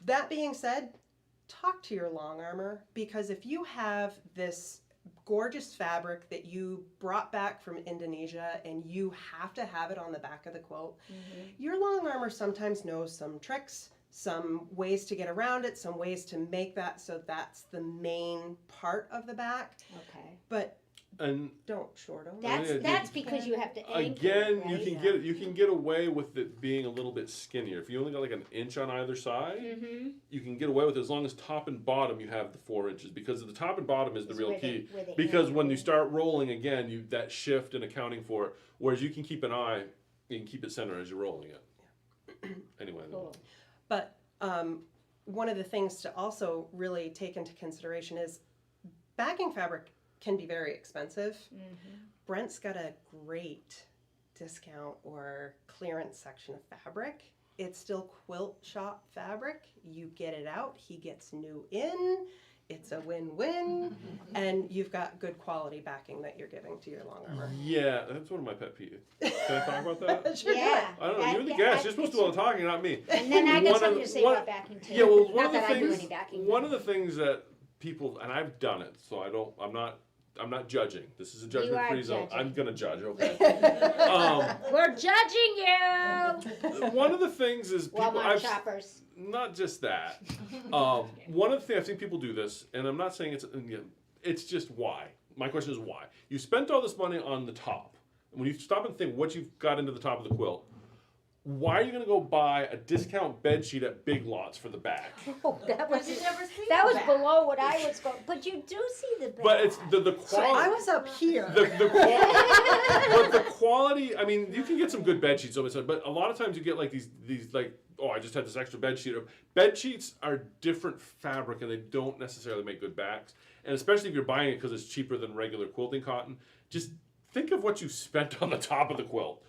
That being said, talk to your long armor, because if you have this gorgeous fabric that you brought back from Indonesia and you have to have it on the back of the quilt, your long armor sometimes knows some tricks, some ways to get around it, some ways to make that so that's the main part of the back. Okay. But And don't short them. That's because you have to anchor again, it, you right? can get away with it being a little bit skinnier. If you only got like an inch on either side, you can get away with it as long as top and bottom you have the 4 inches, because the top and bottom is the Is real where key. where Because anchor when you is. start rolling again, that shift and accounting for it. Whereas you can keep an eye, you can keep it centered as you're rolling it. Anyway. Cool. But one of the things to also really take into consideration is backing fabric can be very expensive. Brent's got a great discount or clearance section of fabric. It's still quilt shop fabric. You get it out, he gets new in. it's a win-win, and you've got good quality backing that you're giving to your long armor. Yeah, that's one of my pet peeves. Can I talk about that? Sure, do it. Yeah. I don't know. You're the guest. You're supposed to do all the talking, not me. And then I got One of something the- to say one- about backing too. Yeah, well, one Not of the that I do things. any backing. One of the things that people, and I've done it, so I'm not judging. This is a judgment-free are zone. judging. I'm gonna judge. Okay. We're judging you. One of the things is people. Walmart shoppers. Not just that. One of the things I've seen people do this, and I'm not saying it's just why. My question is why. You spent all this money on the top. And when you stop and think what you've got into the top of the quilt, why are you going to go buy a discount bed sheet at Big Lots for the back? Oh, that was You never see that was that. below what I was going. But you do see the back. But it's the So quality. I was up here. But the quality, I mean, you can get some good bed sheets, but a lot of times you get like these like, oh, I just had this extra bed sheet. Bed sheets are different fabric and they don't necessarily make good backs. And especially if you're buying it because it's cheaper than regular quilting cotton, just think of what you spent on the top of the quilt.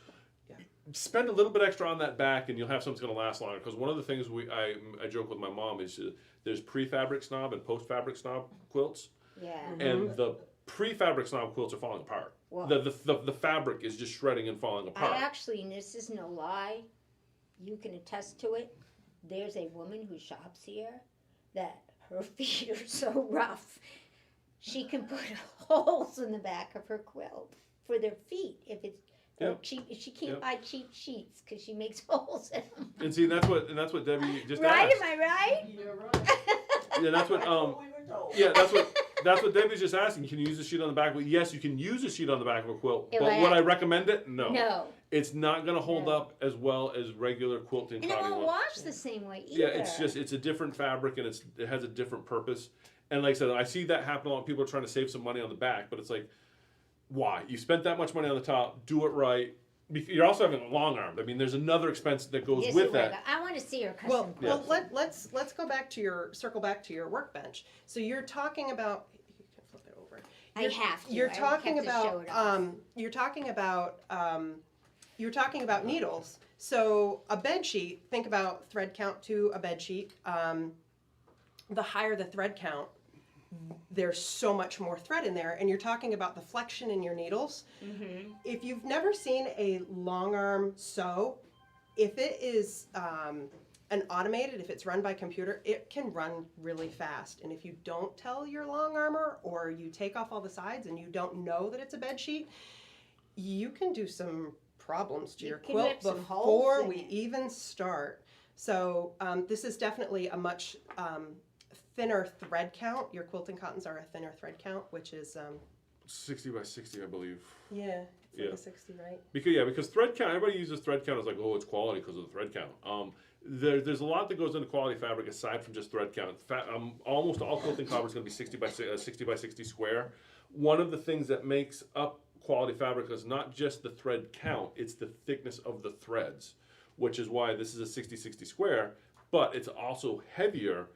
Yeah. Spend a little bit extra on that back and you'll have something that's going to last longer. Because one of the things I joke with my mom is there's pre-fabric snob and post-fabric snob quilts. Yeah. And the pre-fabric snob quilts are falling apart. Well, The fabric is just shredding and falling apart. I actually, and this is no lie, you can attest to it. There's a woman who shops here that her feet are so rough. She can put holes in the back of her quilt for their feet if it's Yep. cheap. She can't Yep. buy cheap sheets because she makes holes in them. And see, that's what Debbie just Right? asked. Am I right? You're right. Yeah, that's what That's what we were told. yeah, that's what Debbie's just asking. Can you use a sheet on the back? Well, yes, you can use a sheet on the back of a quilt. If But I- would I recommend it? No. No. It's not going to hold No. up as well as regular quilting And it cotton won't will. wash the same way either. Yeah, it's a different fabric and it has a different purpose. And like I said, I see that happen a lot. People are trying to save some money on the back, but it's like, why? You spent that much money on the top. Do it right. You're also having a long arm. I mean, there's another expense that goes Yes, with you're right. that. I want to see her custom Well, quilt. let's go back to circle back to your workbench. So you're talking about. You can flip it over. I have to. You're I talking have to show about it off. you're talking about needles. So a bed sheet. Think about thread count to a bed sheet. The higher the thread count, there's so much more thread in there, and you're talking about the flexion in your needles. Mm-hmm. If you've never seen a long arm sew, if it is an automated, if it's run by computer, it can run really fast. And if you don't tell your long armor, or you take off all the sides and you don't know that it's a bed sheet, you can do some problems to You your can quilt rip some holes before in we it. even start. So this is definitely a much thinner thread count. Your quilting cottons are a thinner thread count, which is 60 by 60, I believe. yeah, it's like Yeah. a 60, right? Because thread count, everybody uses thread count as like, oh, it's quality because of the thread count. There's a lot that goes into quality fabric aside from just thread count. Almost all quilting copper is going to be 60 by 60 square. One of the things that makes up quality fabric is not just the thread count, it's the thickness of the threads, which is why this is a 60-60 square, but it's also heavier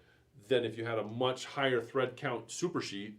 than if you had a much higher thread count super sheet.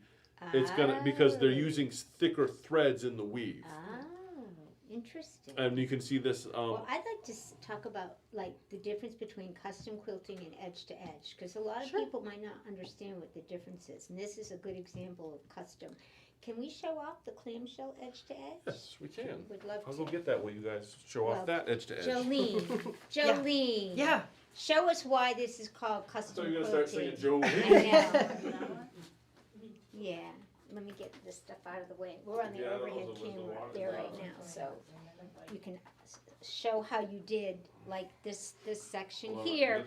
It's gonna, because they're using thicker threads in the weave. Oh, interesting. And you can see this. Well, I'd like to talk about like the difference between custom quilting and edge to edge, because a lot of Sure. people might not understand what the difference is, and this is a good example of custom. Can we show off the clamshell edge to edge? Yes, we can. Would love I'll to. go get that while you guys show Well, off that edge to edge. Jolene, Yeah. Jolene, Yeah. show us why this is called So custom you're gonna start singing quilting. Joe. I know. Yeah, let me get this stuff out of the way. We're on the Yeah, I don't know overhead if there's no camera water there in right that. now, so you can show how you did, like this section here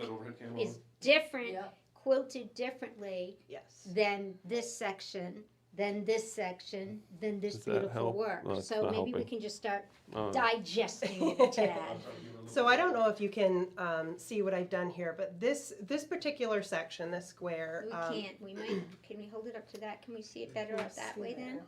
is different, Yeah. quilted differently Yes. than this section, than this section, than this Does that beautiful help? work. No, it's So not maybe we helping. can just start Uh, digesting it a tad. So I don't know if you can see what I've done here, but this particular section, this square. We can't, we might, can we hold it up to that? Can we see it better up that way then?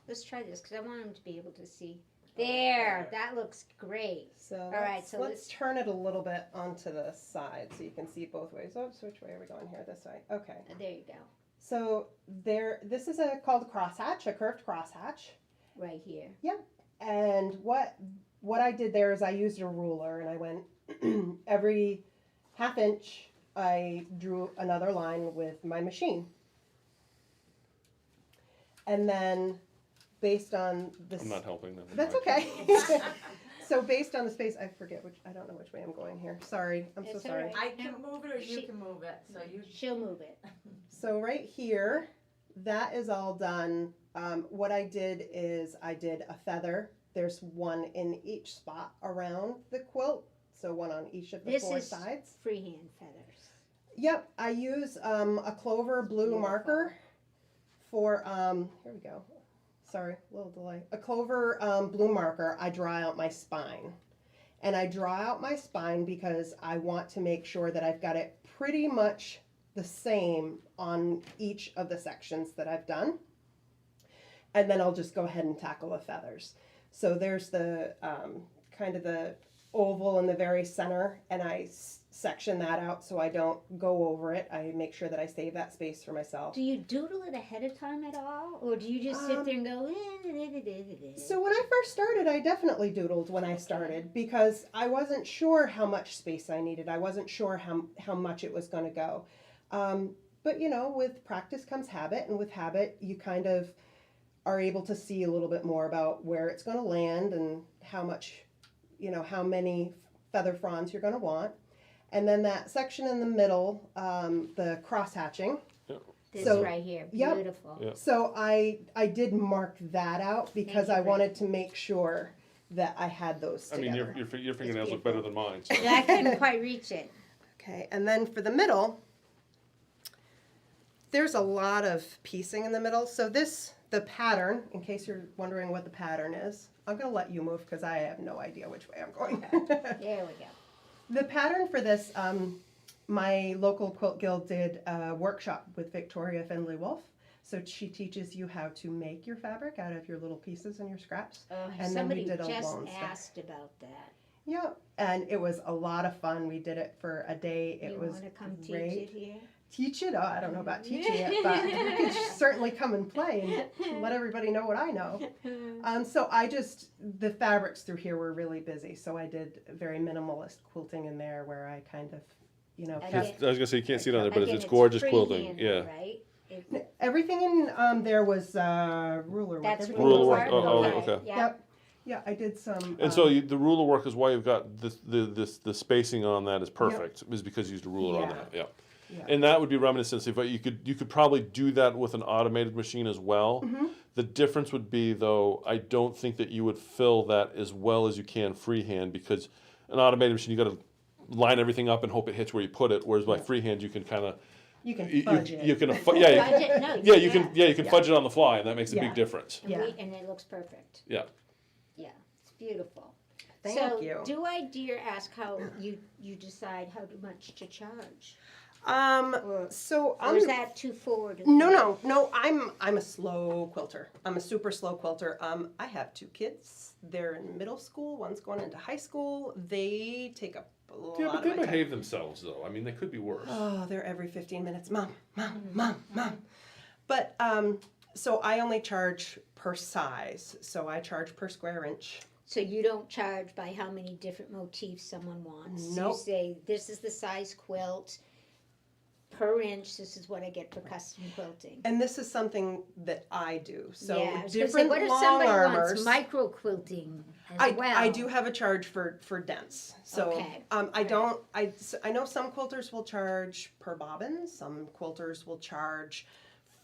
Let's try this, because I want them to be able to see. There, that looks great. So All right, let's, so let's let's- turn it a little bit onto the side so you can see both ways. Oops, which way are we going here? This way. Okay. There you go, So this is called a crosshatch, a curved crosshatch. right here. And what I did there is I used a ruler and I went every half inch I drew another line with my machine. And then based on this, I'm not helping them. that's okay. So based on the space, I don't know which way I'm going here. Sorry, I'm so It's all sorry. right. I can move it or you She- can move it, so you. She'll move it. So right here, that is all done. What I did is I did a feather. There's one in each spot around the quilt. So one on each of the This 4 is sides. freehand feathers. Yep, I use a clover blue Beautiful. marker for, here we go. Sorry, a little delay. A clover blue marker, I draw out my spine. And I draw out my spine because I want to make sure that I've got it pretty much the same on each of the sections that I've done. And then I'll just go ahead and tackle the feathers. So there's the kind of the oval in the very center, and I section that out so I don't go over it. I make sure that I save that space for myself. Do you doodle it ahead of time at all? Or do you just sit there and go, So when I first started, I definitely doodled when I started because I wasn't sure how much space I needed. I wasn't sure how much it was going to go. But you know, with practice comes habit, and with habit, you kind of are able to see a little bit more about where it's going to land and how much, you know, how many feather fronds you're going to want. And then that section in the middle, the cross hatching. this So, right here? yep. Beautiful. Yeah. So I did mark that out because Thank I you, wanted to make sure that I had those I together. mean, your fingernails look better than mine. So. I couldn't quite reach it. Okay, and then for the middle, there's a lot of piecing in the middle. So the pattern, in case you're wondering what the pattern is, I'm going to let you move because I have no idea which way I'm going. There we go. The pattern for this, my local quilt guild did a workshop with Victoria Findlay Wolf. So she teaches you how to make your fabric out of your little pieces and your scraps. And then we Somebody did a just loan stack. asked about that. Yeah, and it was a lot of fun. We did it for a day. It You was want to come great. teach it here? Teach it? Oh, I don't know about teaching it, but you can certainly come and play and let everybody know what I know. So the fabrics through here were really busy. So I did very minimalist quilting in there where I kind of, you know, I kept I was gonna say you can't see it on there, but Again, it's gorgeous freehand, quilting. Yeah. Right? everything in there was ruler work. That's Everything Ruler was work. ruler Oh, work. okay. Yeah. Yep. Yeah, I did some. And so the ruler work is why you've got the spacing on that is perfect, is because you used a ruler on Yeah. that. Yeah. Yeah. And that would be reminiscent. But you could probably do that with an automated machine as well. Mm-hmm. The difference would be though, I don't think that you would fill that as well as you can freehand, because an automated machine you got to line everything up and hope it hits where you put it. Whereas by freehand you can kind of You can you fudge it. can yeah Budget, no, yeah you can yeah. fudge it on the fly, and that makes a Yeah. big difference. And, Yeah. and it looks perfect. Yeah. Yeah, it's beautiful. Thank so, you. do I dare ask how you decide how much to charge? So Or I'm is that too forward? no. I'm a slow quilter. I'm a super slow quilter. I have 2 kids. They're in middle school. One's going into high school. They take up a lot Yeah, but of they my time. behave themselves though. I mean, they could be worse. Oh, they're every 15 minutes. Mom. But so I only charge per size. So I charge per square inch. So you don't charge by how many different motifs someone wants. Nope. You say this is the size quilt per inch. This is what I get for custom quilting. And this is something that I do. So yeah, I was gonna say, different what if long somebody armors. wants micro quilting as well? I do have a charge for dents. So Okay. I know some quilters will charge per bobbin. Some quilters will charge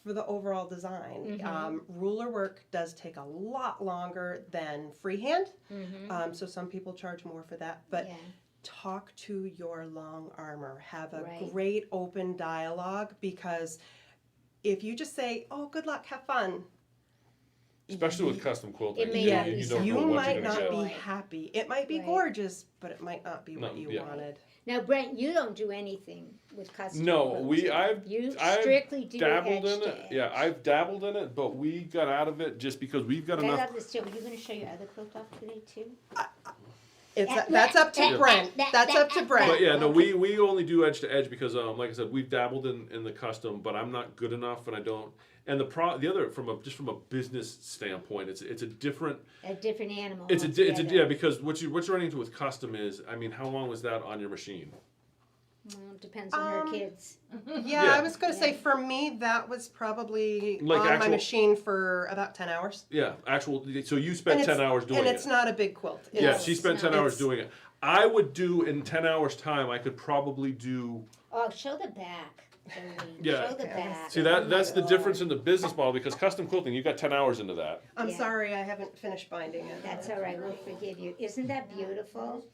for the overall design. Mm-hmm. Ruler work does take a lot longer than freehand. Mm-hmm. So some people charge more for that. But yeah. talk to your long armor. Have a Right. great open dialogue, because if you just say, "Oh, good luck, have fun," Especially with custom quilting. It may yeah, not be you so don't you know what might you're not gonna be get. happy. It might be Right. gorgeous, but it might not be what No, you yeah. wanted. Now, Brent, you don't do anything with custom No, quilting. I've You I've strictly do dabbled edge in to it. edge. Yeah, I've dabbled in it, but we got out of it just because we've got I enough. love this too. Are you going to show your other quilt off today too? That's up to Brent. That's up to Brent. But yeah, no, we only do edge to edge because, like I said, we've dabbled in the custom, but I'm not good enough, and I don't. And the other from a business standpoint, it's a different. A different animal. It's a altogether. yeah, because what you're running into with custom is, I mean, how long was that on your machine? Well, it depends on her kids. Yeah, Yeah. I was going to say Yeah. for me that was probably Like on my actual- machine for about 10 hours. Yeah, actual. So you spent And 10 it's- hours doing and it. it's not a big quilt. Yeah, It's- she spent no, 10 hours it's- doing it. I would do in 10 hours time. I could probably do. Oh, show the back. Jolene. Yeah. Show the Okay. back. See Oh that my that's the God. difference in the business model because custom quilting you got 10 hours into that. I'm Yeah. sorry, I haven't finished binding it. That's all right. We'll forgive you. Isn't that beautiful?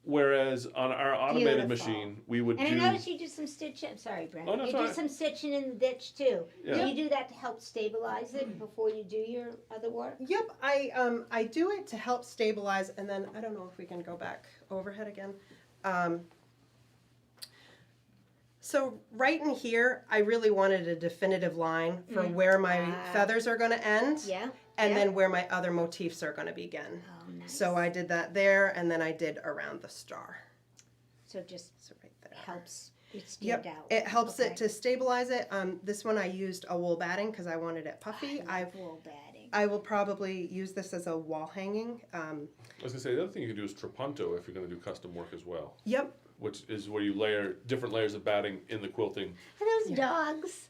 Whereas on our automated Beautiful. machine we would And do. I noticed you do some stitching. I'm sorry, Brenda. Oh, no, it's you all do right. some stitching in the ditch too. Yeah. Do you do that to help stabilize it before you do your other work? Yep, I do it to help stabilize, and then I don't know if we can go back overhead again. So right in here, I really wanted a definitive line for where my Ah. feathers are going to end, Yeah. and yeah. then where my other motifs are going to begin. Oh, nice. So I did that there, and then I did around the star. So just So right there. helps it stand Yep, out. it helps Okay. it to stabilize it. This one I used a wool batting because I wanted it puffy. I love wool batting. I will probably use this as a wall hanging. I was gonna say the other thing you can do is trapunto if you're gonna do custom work as well, Yep. which is where you layer different layers of batting in the quilting. Are those dogs?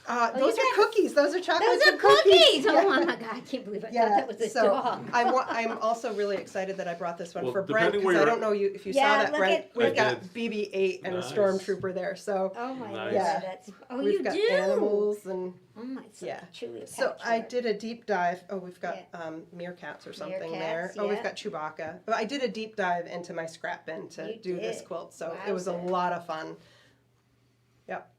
Those you are got- cookies. Those are chocolate Those are chip cookies! Yeah. Oh my God, I can't believe I thought Yeah, that was a so dog. I'm also really excited that I brought this one Well, for Brent depending where because I you're don't know if you Yeah, saw that, look Brent. at- We've look got at- BB-8 and Nice. a stormtrooper there, so Oh my Nice. God, Yeah. that's. Oh, we've you got do. animals and Oh my, so Yeah. truly a so I patchwork. did a deep dive. Oh, we've got meerkats or something Meerkats, there. Oh, we've yeah. got Chewbacca. But I did a deep dive into my scrap bin to You do this did. quilt, so it was a Wowza. lot of fun. Yep.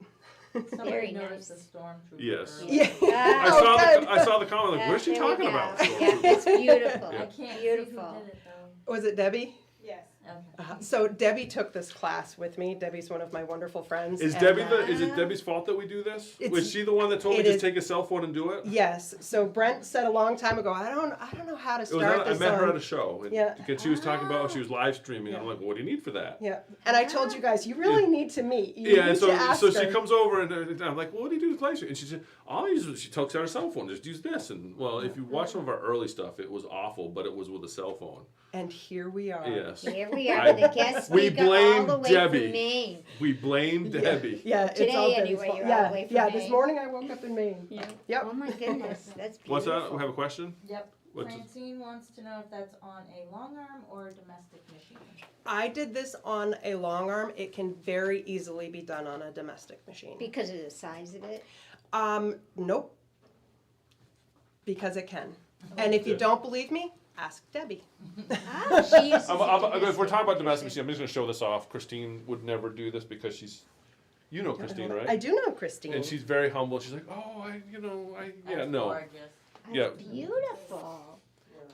Somebody Very noticed nice. the stormtrooper. Yes. earlier. Yeah. I Oh, saw good. I saw the comment like, what is she There we talking go. about? Yeah, it's beautiful. Yeah. I can't Beautiful. see who did it though. Was it Debbie? Yes. Okay. So Debbie took this class with me. Debbie's one of my wonderful friends. Is and, Debbie is it Debbie's fault that we do this? It's- Was she the one that told me it just is- take a cell phone and do it? Yes. So Brent said a long time ago, I don't know how to It was start I this met her on. at a show. And Yeah. Because she was talking about she was live streaming. Yeah. I'm like, well, what do you need for that? Yeah. And I told you guys, you really need to meet. You Yeah, need and to ask so she her. comes over and I'm like, well, what do you do with live stream? And she said, all I use is she takes out her cell phone, just use this. And well, if you watch some of our early stuff, it was awful, but it was with a cell phone. And here we are. Yes. Here we are with a guest We speaker all blame the way Debbie. from Maine. We blame Debbie. Yeah, it's Today all Debbie's anyway, fault. you're all yeah, the way from yeah. Maine. This morning I woke up in Maine. Yeah. Yep. Oh my goodness, that's beautiful. What's that? We have a question? Yep. What's- Francine wants to know if that's on a long arm or a domestic machine. I did this on a long arm. It can very easily be done on a domestic machine. Because of the size of it. Nope. Because it can. And if you Yeah. don't believe me, ask Debbie. Oh, she uses If we're talking about domestic machine, I'm just going to show this off. Christine would never do this because you know Christine, right? I do know Christine. And she's very humble. She's like, oh, yeah, That's no. gorgeous. Yeah. Beautiful.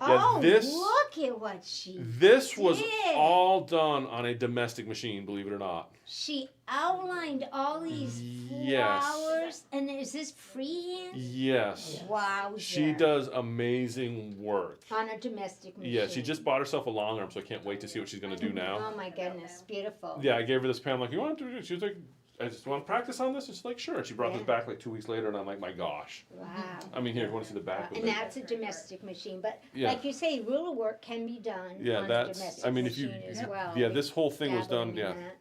Yeah, Oh, this- look at what she This was did. all done on a domestic machine, believe it or not. She outlined all these Yes. flowers, and is this freehand? Yes. Wow. She does amazing work. On a domestic machine. Yeah, she just bought herself a long arm, so I can't wait to see what she's going to do now. Oh my goodness, beautiful. Yeah, I gave her this pen. I'm like, you want to do it? She was like, I just want to practice on this. And she's like, sure. And she brought this Yeah. back like 2 weeks later, and I'm like, my gosh. Wow. I mean, here, you want to see the back of And it? that's a domestic machine, but Yeah. like you say, ruler work can be done Yeah, on a that's. domestic I mean, if you. machine as well. Yeah, this whole thing was done. Dabbling in Yeah. that.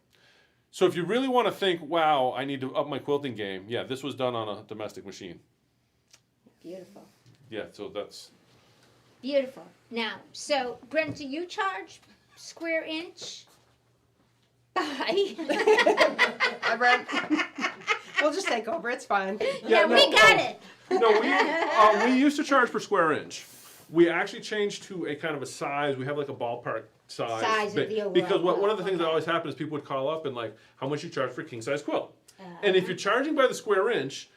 So if you really want to think, wow, I need to up my quilting game. Yeah, this was done on a domestic machine. Beautiful. Yeah, so that's. Beautiful. Now, so Brent, do you charge square inch? Bye. Hi, Brent. We'll just take over. It's fine. Yeah, no, we got it. No, we used to charge per square inch. We actually changed to a kind of a size. We have like a ballpark size. Size of but- the overall because one of the quilt, things that okay. always happens is people would call up and like, how much you charge for a king size quilt? And Uh-huh. if you're charging by the square inch,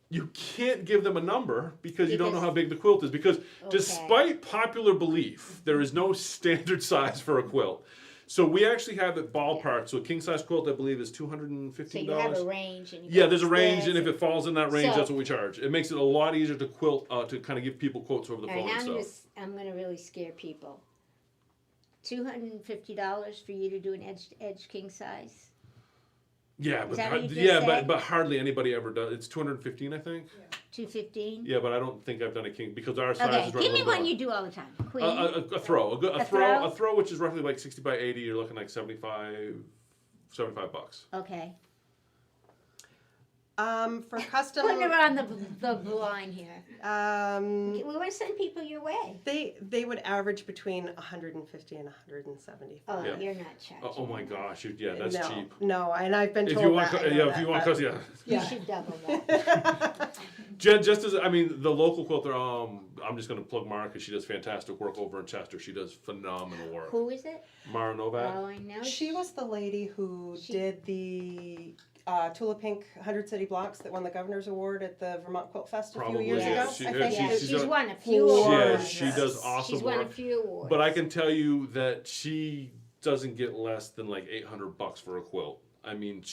you can't give them a number because you don't know Because- how big the quilt is. Because despite popular belief, there is no standard size for a quilt. So we actually have it ballpark. So a king size quilt, I believe, is $215. So you have a range, and you Yeah, go there's a range, this, and if it falls in that range, So- that's what we charge. It makes it a lot easier to quilt, to kind of give people quotes over the All phone right, and now stuff. I'm gonna really scare people. $250 for you to do an edge-to-edge king size. Yeah, Is but that what you just yeah, said? but hardly anybody ever does. It's 215, I think. 215. Yeah, but I don't think I've done a king because our size Okay, is right give me a little one bit you do all the time. Queen. a throw, A throw? a throw, which is roughly like 60 by 80. You're looking like 75 $75. Okay. For custom, Putting her on the line here. We um, want to send people your way. they would average between 150 and 175. Oh, Yeah. you're not charging. Oh my gosh, yeah, that's no, cheap. No, and I've been If told you want, that. I know yeah, that, if you want, but- cause yeah. You Yeah. should double that. Just as I mean, the local quilter. I'm just gonna plug Mara because she does fantastic work over in Chester. She does phenomenal work. Who is it? Mara Novak. Oh, I know. She was the lady who She- did the Tula Pink 100 City Blocks that won the Governor's Award at the Vermont Quilt Fest a Probably, few years yeah. ago. She- I yeah, think. Yeah, she's she's got- won a few Yeah, awards. she does awesome She's won work. a few awards. But I can tell you that she doesn't get less than like $800 for a quilt. I mean,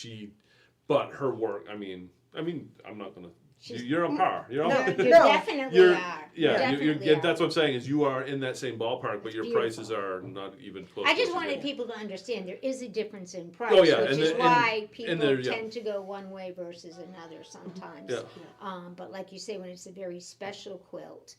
but her work. I mean, I'm not gonna. She's- You're on par. You're on. No, You no. definitely You're- are. Yeah, You definitely are. that's what I'm saying is you are in that same ballpark, but your Beautiful. prices are not even close. I just to wanted the- people to understand there is a difference in price, Oh, yeah, which and is the- why and people there- yeah. tend to go one way versus another sometimes. Yeah. But like you say, when it's a very special quilt,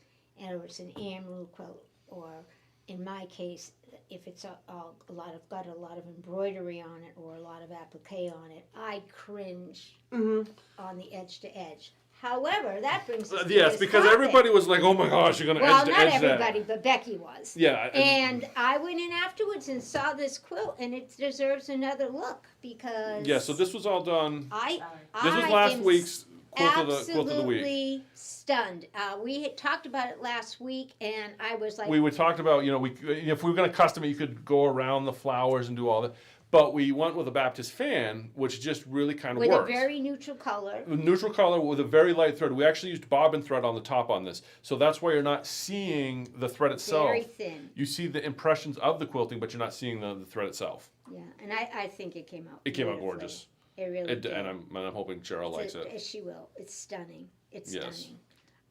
or it's an Amru quilt, or in my case, if it's got a lot of embroidery on it or a lot of applique on it, I cringe Mhm. on the edge to edge. However, that brings us to Yes, this because topic. everybody was like, "Oh my gosh, you're gonna Well, edge to not edge that." everybody, but Becky was. Yeah, And I went in afterwards and saw this quilt, and it deserves another look because yeah. So this was all done. I This was I last am week's quilt of the week. absolutely stunned. We had talked about it last week, and I was like, We talked about if we were going to custom it, you could go around the flowers and do all that. But we went with a Baptist fan, which just really kind of with works. a very neutral color. Neutral color with a very light thread. We actually used bobbin thread on the top on this, so that's why you're not seeing the thread itself. Very thin. You see the impressions of the quilting, but you're not seeing the thread itself. Yeah, and I think it came out. It came out beautifully. gorgeous. It really did. And I'm hoping Cheryl likes it. She will. It's stunning. It's Yes. stunning.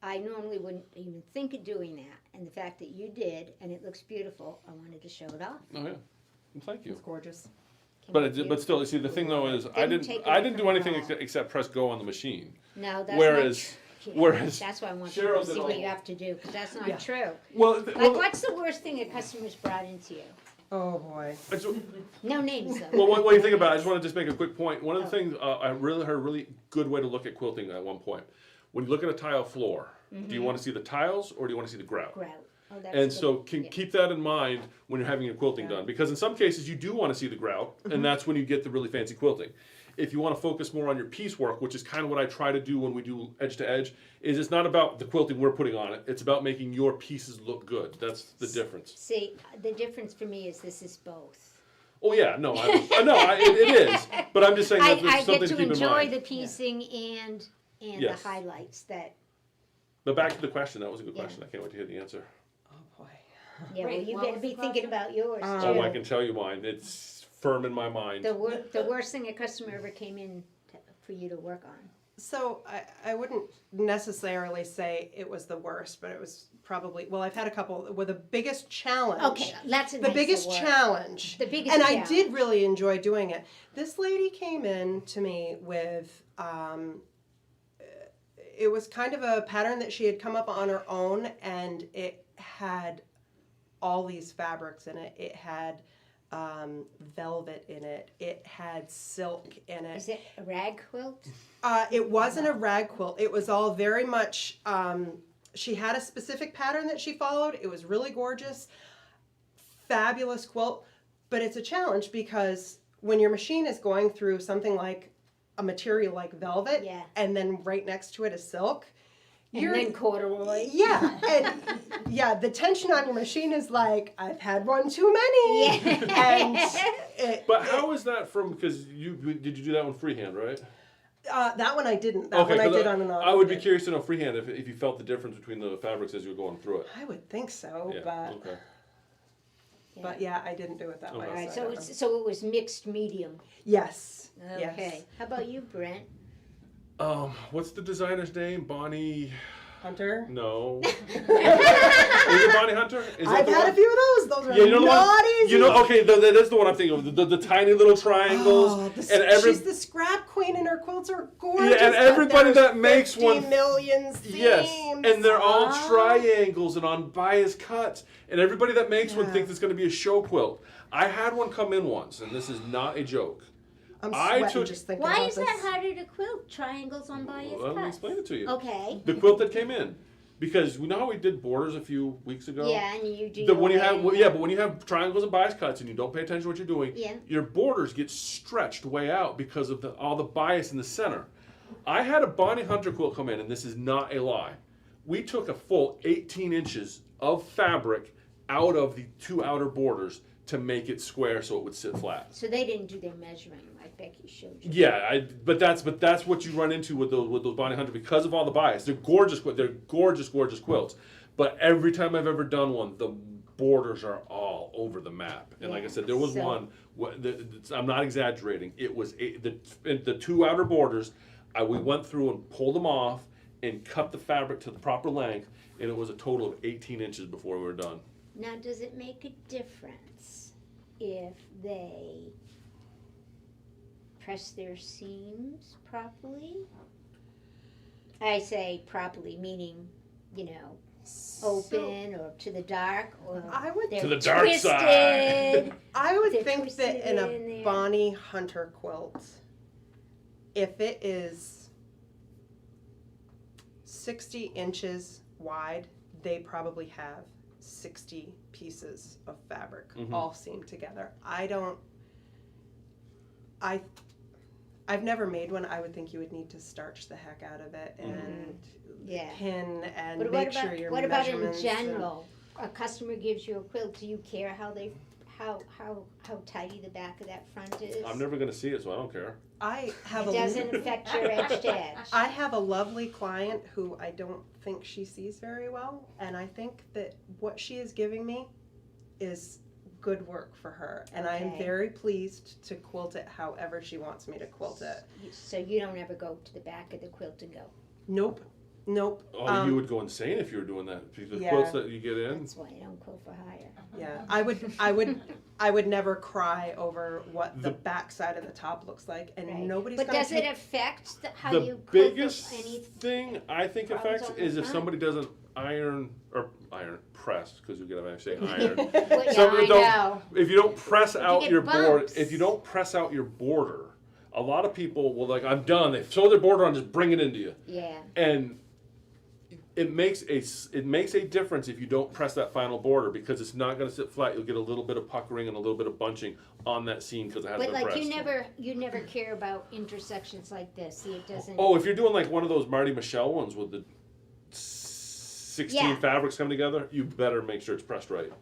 I normally wouldn't even think of doing that, and the fact that you did, and it looks beautiful, I wanted to show it off. Oh yeah, well, thank you. It's gorgeous. Came But out but still, you see, the thing though is I Didn't take didn't away do from anything it all. except press go on the machine. No, that's Whereas- not true. whereas That's why I want Cheryl you to did see all- what you have to do, because that's not Yeah. true. Well, Like, what's the worst thing a customer's brought into you? Oh boy. No names, though. Well, what do you think about it? I just want to just make a quick point. One of the Oh. things I really heard a really good way to look at quilting at one point. When you look at a tile floor, do you want to see the tiles or do you want to see the grout? Grout. Oh, that's And the- so yeah. keep that in mind when you're having your quilting done, because in some cases you do want to see the grout, and that's when you get the really fancy quilting. If you want to focus more on your piecework, which is kind of what I try to do when we do edge to edge, is it's not about the quilting we're putting on it. It's about making your pieces look good. That's the difference. See, the difference for me is this is both. Oh yeah, no, it is. But I'm just saying that there's I something get to to keep in enjoy mind. the piecing and Yes. the highlights that, But back to the question. That was a good Yeah. question. I can't wait to hear the answer. Oh boy. yeah, well, Wait, you what better was be the thinking question? about yours, Oh, too. I can tell you mine. It's firm in my mind. The worst thing a customer ever came in for you to work on. So I wouldn't necessarily say it was the worst, but it was probably, well, I've had a couple with the biggest challenge. Okay, that's a The nicer biggest word. challenge. The biggest And challenge. I did really enjoy doing it. This lady came in to me with, it was kind of a pattern that she had come up on her own, and it had all these fabrics in it. It had velvet in it. It had silk in it. Is it a rag quilt? It wasn't a rag quilt. It was all very much. She had a specific pattern that she followed. It was really gorgeous, fabulous quilt. But it's a challenge because when your machine is going through something like a material like velvet, Yeah. and then right next to it is silk, And then corduroy. yeah, and yeah, the tension on your machine is like, I've had one too many. Yeah. And But how is that from? Because did you do that one freehand, right? that one I didn't. That one I 'cause did on an I would be curious to know freehand if you felt the difference between the fabrics as you were going through it. I would think so, Yeah. but Okay. but yeah, I didn't do it that way. Okay. All right, I so don't it's, know. so it was mixed medium. Yes. Okay. Yes. How about you, Brent? What's the designer's name? Bonnie? Hunter. No. Is it Bonnie Hunter? Is that I've the had one? a few of those. Those are Yeah, you know the not one. easy. You know, okay, that's the one I'm thinking of. The tiny little triangles, Oh, and she's the scrap queen, and her quilts are gorgeous. Yeah, and but everybody there's that makes 50 one- million seams. yes, and they're all Ah. triangles and on bias cuts, and everybody that makes one Yeah. thinks it's going to be a show quilt. I had one come in once, and this is not a joke. I'm I sweating took- just thinking Why about is that harder to quilt? Triangles on bias Let me cuts. explain it to you. Okay. The quilt that came in, because we know how we did borders a few weeks ago. Yeah, and you do. The, your when you have, way. well, yeah, but when you have triangles and bias cuts and you don't pay attention to what you're doing, Yeah. your borders get stretched way out because of all the bias in the center. I had a Bonnie Hunter quilt come in, and this is not a lie. We took a full 18 inches of fabric out of the two outer borders to make it square so it would sit flat. So they didn't do their measuring like Becky showed you. Yeah, but that's what you run into with those Bonnie Hunter because of all the bias. They're gorgeous quilts. But every time I've ever done one, the borders are all over the map. And like I said, there was So- one. I'm not exaggerating. It was the two outer borders. We went through and pulled them off and cut the fabric to the proper length, and it was a total of 18 inches before we were done. Now, does it make a difference if they press their seams properly? I say properly, meaning, open or to the dark, or I would they're To the dark twisted. side. I would They're think that in twisted in a there. Bonnie Hunter quilt, if it is 60 inches wide, they probably have 60 pieces of fabric Mhm. all seamed together. I've never made one. I would think you would need to starch the heck out of it and Yeah. pin and But make sure your what about in measurements and- general? A customer gives you a quilt. Do you care how tidy the back of that front is? I'm never going to see it, so I don't care. I have It a doesn't affect your edge to edge. I have a lovely client who I don't think she sees very well, and I think that what she is giving me is good work for her, and I am Okay. very pleased to quilt it however she wants me to quilt it. So you don't ever go to the back of the quilt and go, Nope. Oh, you would go insane if you were doing that. The yeah. quilts that you get in. that's why I don't quilt for hire. Yeah, I would never cry over what the back side of the top looks like, and Right. nobody's But gonna does take it affect how The you quilt biggest any? thing I think problems affects on the is if front? somebody doesn't iron press, because you get I'm saying iron. Well, yeah, Somebody I don't- know. If you don't press out get your board, bumps. if you don't press out your border, a lot of people will like, I'm done. They throw their border on, just bring it into you, Yeah. and it makes a difference if you don't press that final border because it's not going to sit flat. You'll get a little bit of puckering and a little bit of bunching on that seam because it hasn't But been like pressed. you never care about intersections like this. See, it doesn't. Oh, if you're doing like one of those Marty Michelle ones with the 16 Yeah. fabrics coming together, you better make sure it's pressed right.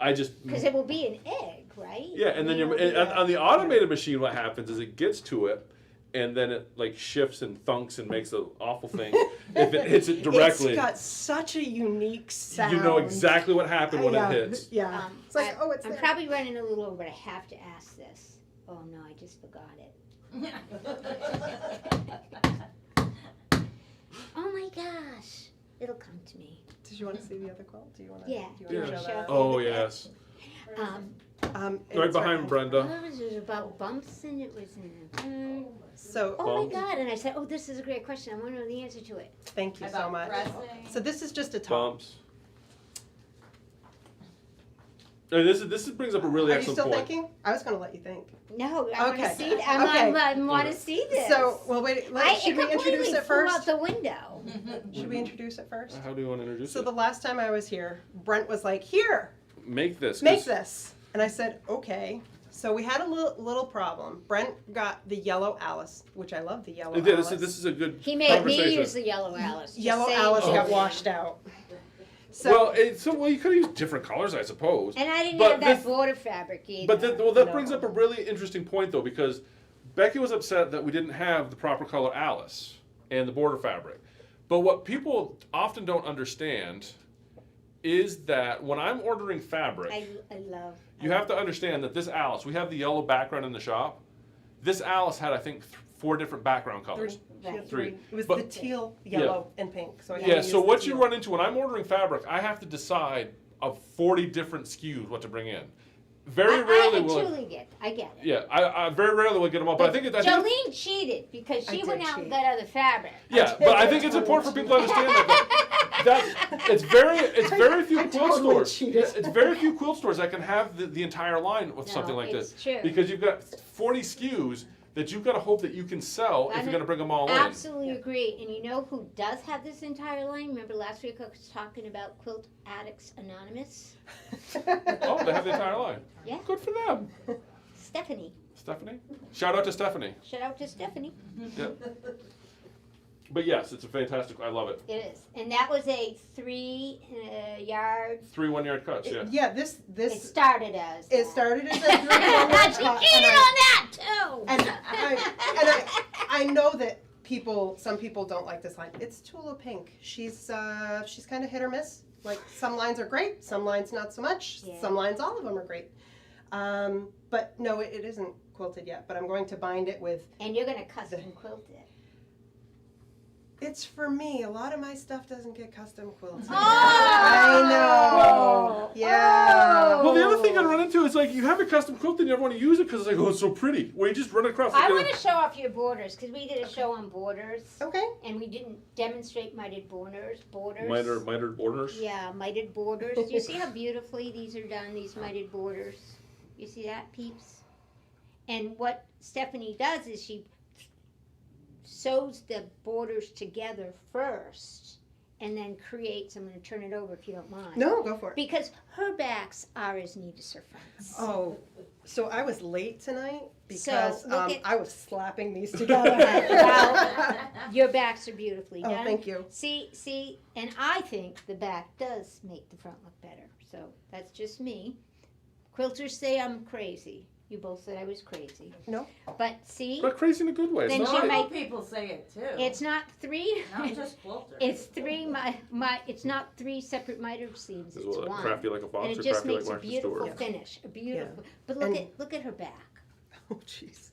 Because it will be an egg, right? Yeah, and then It will be on the automated machine, what happens is it gets to it, and then it like shifts and thunks and makes an awful thing if it hits it directly. It's got such a unique sound. You know exactly what happened when yeah, it hits. Yeah. It's like, oh, it's I'm there. probably running a little over, but I have to ask this. Oh no, I just forgot it. Oh my gosh, it'll come to me. Did you want to see the other quilt? Do you want to? Yeah. Do you want Yeah. to show that? Oh yes, Um, right it's behind Brenda. what was it about bumps and it was in. So, Oh Bumps. my god! And I said, oh, this is a great question. I want to know the answer to it. thank you so About much. pressing. So this is just a top. Bumps. And this brings up a really Are you excellent still point. thinking? I was going to let you think. No, I want Okay. to see it. Okay. I want to see this. So, well, wait. Should we introduce it flew first? out the window. Should we introduce it first? How do you want to introduce So it? the last time I was here, Brent was like, "Here, Make this. make 'cause this," and I said, "Okay." So we had a little problem. Brent got the yellow Alice, which I love the yellow It did. Alice. This is a good He made me conversation. use the yellow Alice. Just Yellow saying Alice that. got washed out. So well, you could have used different colors, I suppose. And I didn't But have that this- border fabric either. But that No. brings up a really interesting point, though, because Becky was upset that we didn't have the proper color Alice and the border fabric. But what people often don't understand is that when I'm ordering fabric, I love. you have to understand that this Alice, we have the yellow background in the shop. This Alice had, I think, 4 different background colors. Right. Three. It was But- the teal, yellow, and pink. So I had to Yeah, use so the what you teal. run into when I'm ordering fabric, I have to decide of 40 different SKUs what to bring in. Very rarely I will I- truly get. I get it. Yeah, I very rarely will get them all, but I think Jolene cheated because I she did went out and cheat. got other fabric. yeah, but I think it's important for people to understand that it's very few I quilt totally stores. cheated. It's very few quilt stores that can have the entire line with No, something like it's this true. because you've got 40 SKUs, that you've got to hope that you can sell if you're going to bring them all in. Absolutely agree. And you know who does have this entire line? Remember last week I was talking about Quilt Addicts Anonymous? Oh, they have the entire line. Yeah. Good for them. Stephanie. Stephanie? Shout out to Stephanie. Shout out to Stephanie. Yeah. But yes, it's a fantastic, I love it. It is. And that was a 3-yard. 3 1-yard cuts, yeah. Yeah, this It started as. it that. started as a 3 1-yard She cut, cheated on that too. and I know that some people don't like this line. It's Tula Pink. She's kind of hit or miss. Like some lines are great, some lines not so much. Yeah. Some lines, all of them are great. But no, it isn't quilted yet. But I'm going to bind it with. And you're gonna custom quilt it. It's for me. A lot of my stuff doesn't get custom quilted. Oh! I know. Yeah. Well, the other thing I run into is like you have a custom quilt and you never want to use it because it's like, oh, it's so pretty. Where you just run across. I Like, want to show off your borders because we did a show on borders Okay. and we didn't demonstrate mitered borders. mitered borders. Yeah, mitered borders. Do you see how beautifully these are done? These mitered borders. You see that, peeps? And what Stephanie does is she sews the borders together first and then creates. I'm going to turn it over if you don't mind. No, go for it. Because her backs are as neat as her fronts. Oh, so I was late tonight because So, look at- I was slapping these together. Well, your backs are beautifully Oh, done. thank you. See, and I think the back does make the front look better. So that's just me. Quilters say I'm crazy. You both said I was crazy. No. But see, But crazy in a good way. It's Then not she like- might- Some people say it too. it's not three. Not just quilters. It's three. It's not three separate mitered seams. Is It's what, one. crafty like a fox And it or just crafty makes like a Martha beautiful Stewart. finish. A beautiful. Yeah. But look at her back. Oh, jeez.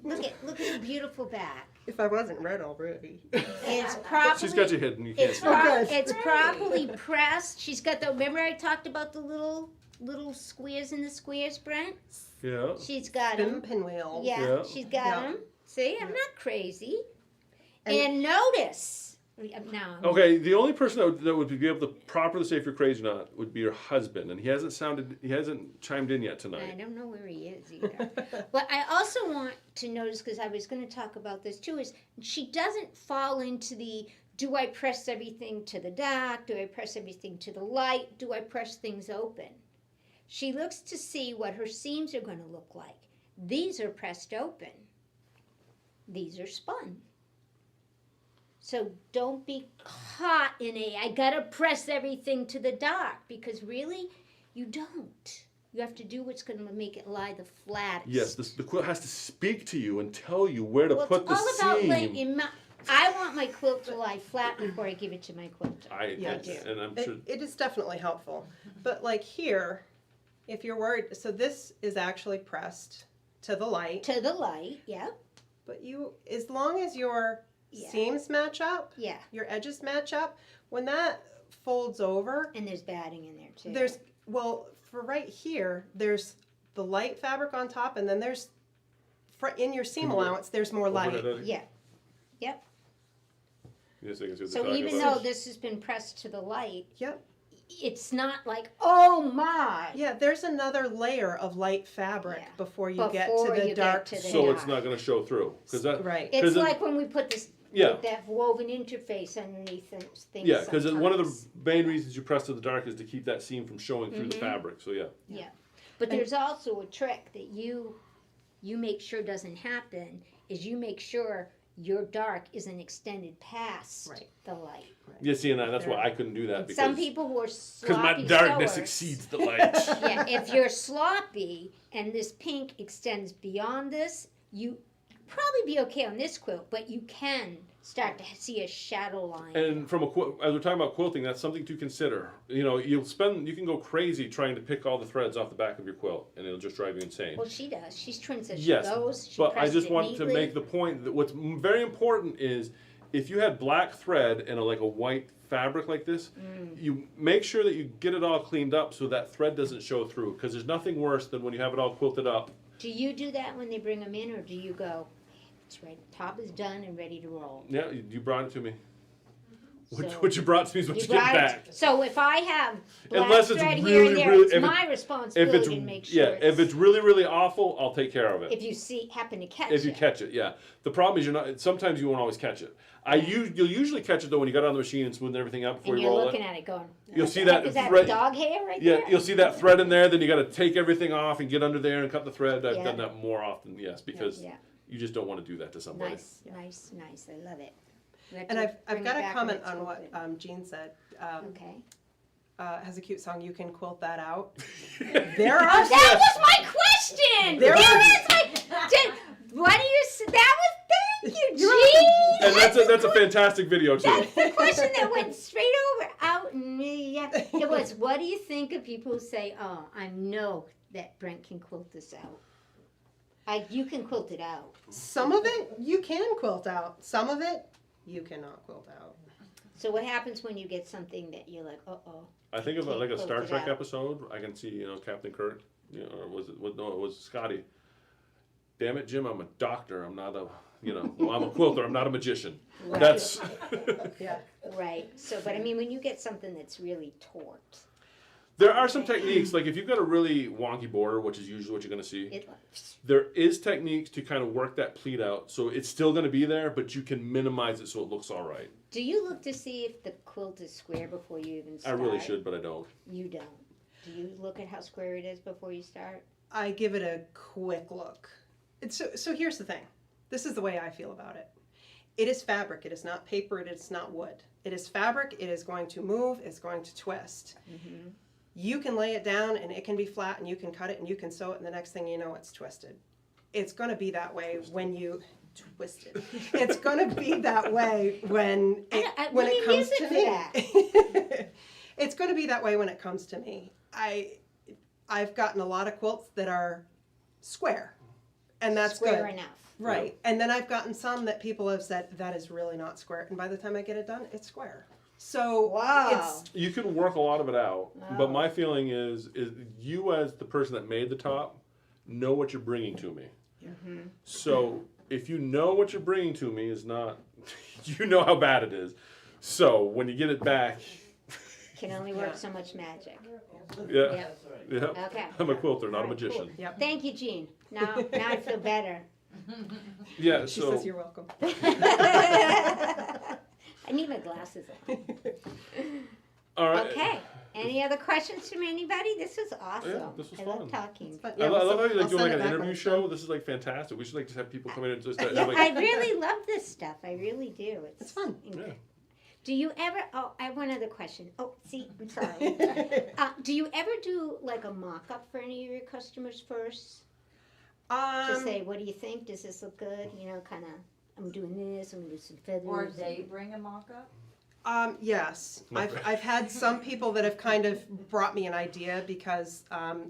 Look at her beautiful back. If I wasn't red already. It's properly. She's got you hidden. You can't It's, see. good. it's properly pressed. She's got the. Remember I talked about the little squares in the squares, Brent? Yeah. She's got Spin them. pinwheel. Yeah, Yeah. she's got Yeah. them. See, I'm not crazy. And- And notice. Now. Okay, the only person that would be able to properly say if you're crazy or not would be your husband, and he hasn't chimed in yet I tonight. don't know where he is either. But I also want to notice, because I was going to talk about this too, is she doesn't fall into the, do I press everything to the dark? Do I press everything to the light? Do I press things open? She looks to see what her seams are going to look like. These are pressed open. These are spun. So don't be caught in I gotta press everything to the dark, because really, you don't. You have to do what's going to make it lie the flattest. Yes, the quilt has to speak to you and tell you where to Well, put it's the all about seam. I want my quilt to lie flat before I give it to my quilter. Yeah, And I'm sure. It is definitely helpful. But like here, if you're worried, so this is actually pressed to the light. To the light, yeah, But as long as your Yeah. seams match up, yeah. your edges match up, when that folds over, And there's batting in there too. for right here, there's the light fabric on top, and then there's, in your seam allowance, there's more light. Yeah. Yep. Yes, I can see what they're So talking even about. though this has been pressed to the light, Yep. it's not like, oh my. Yeah, there's another layer of light fabric Yeah. before you get Before to the you get dark. to the So it's dark. not going to show through because that. Right. It's 'Cause it- like when we put this Yeah. that woven interface underneath things. Yeah, because one of the sometimes. main reasons you press to the dark is to keep that seam from showing through the fabric. So yeah. But there's also a trick that you make sure doesn't happen, is you make sure your dark isn't extended past Right. the light. Yeah, see, and that's why I couldn't do that because Some people who are because sloppy my darkness sewers- exceeds the light. Yeah, if you're sloppy and this pink extends beyond this, you probably be okay on this quilt, but you can start to see a shadow line. And from as we're talking about quilting, that's something to consider. You know, you can go crazy trying to pick all the threads off the back of your quilt, and it'll just drive you insane. Well, she does. She's twins as Yes, she goes. She but I presses just it want to neatly. make the point that what's very important is if you had black thread and like a white fabric like this, you make sure that you get it all cleaned up so that thread doesn't show through. Because there's nothing worse than when you have it all quilted up. Do you do that when they bring them in, or do you go, it's right, top is done and ready to roll? Yeah, you brought it to me. What you brought to me is what you get brought it- back. So if I have black Unless it's thread here really, and there, really- it's if my If responsibility it's to make sure. yeah, if it's really, really awful, I'll take care of it. if you happen to catch If you it. catch it, yeah. The problem is you're not. Sometimes you won't always catch it. You'll usually catch it though when you got it on the machine and smoothing everything out before And you you're roll looking it. at it going, You'll see "What the that heck is that thread- dog hair right Yeah, there?" you'll see that thread in there. Then you got to take everything off and get under there and cut the thread. I've Yeah. done that more often, yes, because Yeah. you just don't want to do that to somebody. Nice, nice, nice. I love it. We have And to I've bring it got a back comment when it's on what open. Jean said. Okay. Has a cute song. You can quilt that out. There There are Oh, that was my question. There that are- was my. What do you? That was. Thank you, You're Gene. And that's a fantastic video too. That's the question that went straight over out in me. Yeah. It was, what do you think of people who say, "Oh, I know that Brent can quilt this out." You can quilt it out. Some of it you can quilt out. Some of it you cannot quilt out. So what happens when you get something that you're like, "Uh-oh"? I think of it like a Can't Star quilt it Trek out. episode. I can see Captain Kirk. Or was it? No, it was Scotty. Damn it, Jim! I'm a doctor. I'm not a. Well, I'm a quilter. I'm not a magician. Right. That's. Yeah. Right. So, but I mean, when you get something that's really torqued, There are some techniques, like if you've got a really wonky border, which is usually what you're going to see, it. there is techniques to kind of work that pleat out. So it's still going to be there, but you can minimize it so it looks all right. Do you look to see if the quilt is square before you even I start? really should, but I don't. You don't. Do you look at how square it is before you start? I give it a quick look. So here's the thing. This is the way I feel about it. It is fabric. It is not paper. It is not wood. It is fabric. It is going to move. It's going to twist. Mm-hmm. You can lay it down and it can be flat and you can cut it and you can sew it and the next thing you know it's twisted. It's going to be that way when you twisted. It's going to be that way when What do it you comes use it to for me. It's going to be that way when it comes to me. I've gotten a lot of quilts that are square, and that's square good. enough. Right. And then I've gotten some that people have said that is really not square, and by the time I get it done, it's square. So Wow. it's You can work a lot of it out, but Wow. my feeling is you as the person that made the top know what you're bringing to me. Mm-hmm. So if you know what you're bringing to me is not, you know how bad it is. So when you get it back, Can only work Yeah. so much magic. yeah, Yep. yeah. Okay. I'm a quilter, not a All right, magician. cool. Yep. Thank you, Jean. Now I feel better. Yeah, She so says you're welcome. I need my glasses on. all right. Okay. Any other questions from anybody? This was awesome. Yeah, this was I fun. love talking. But I yeah, love how you I'll like doing send like it an back when interview it's show. done. This is like fantastic. We should like just have people come in and just Yeah, have, like, I really love this stuff. I really do. It's fun. Yeah. Do you ever? Oh, I have one other question. Oh, see, I'm sorry. Do you ever do like a mock-up for any of your customers first? To say, what do you think? Does this look good? Kind of. I'm doing this. I'm gonna do some feathers. Or they bring a mock-up? Yes, I've had some people that have kind of brought me an idea because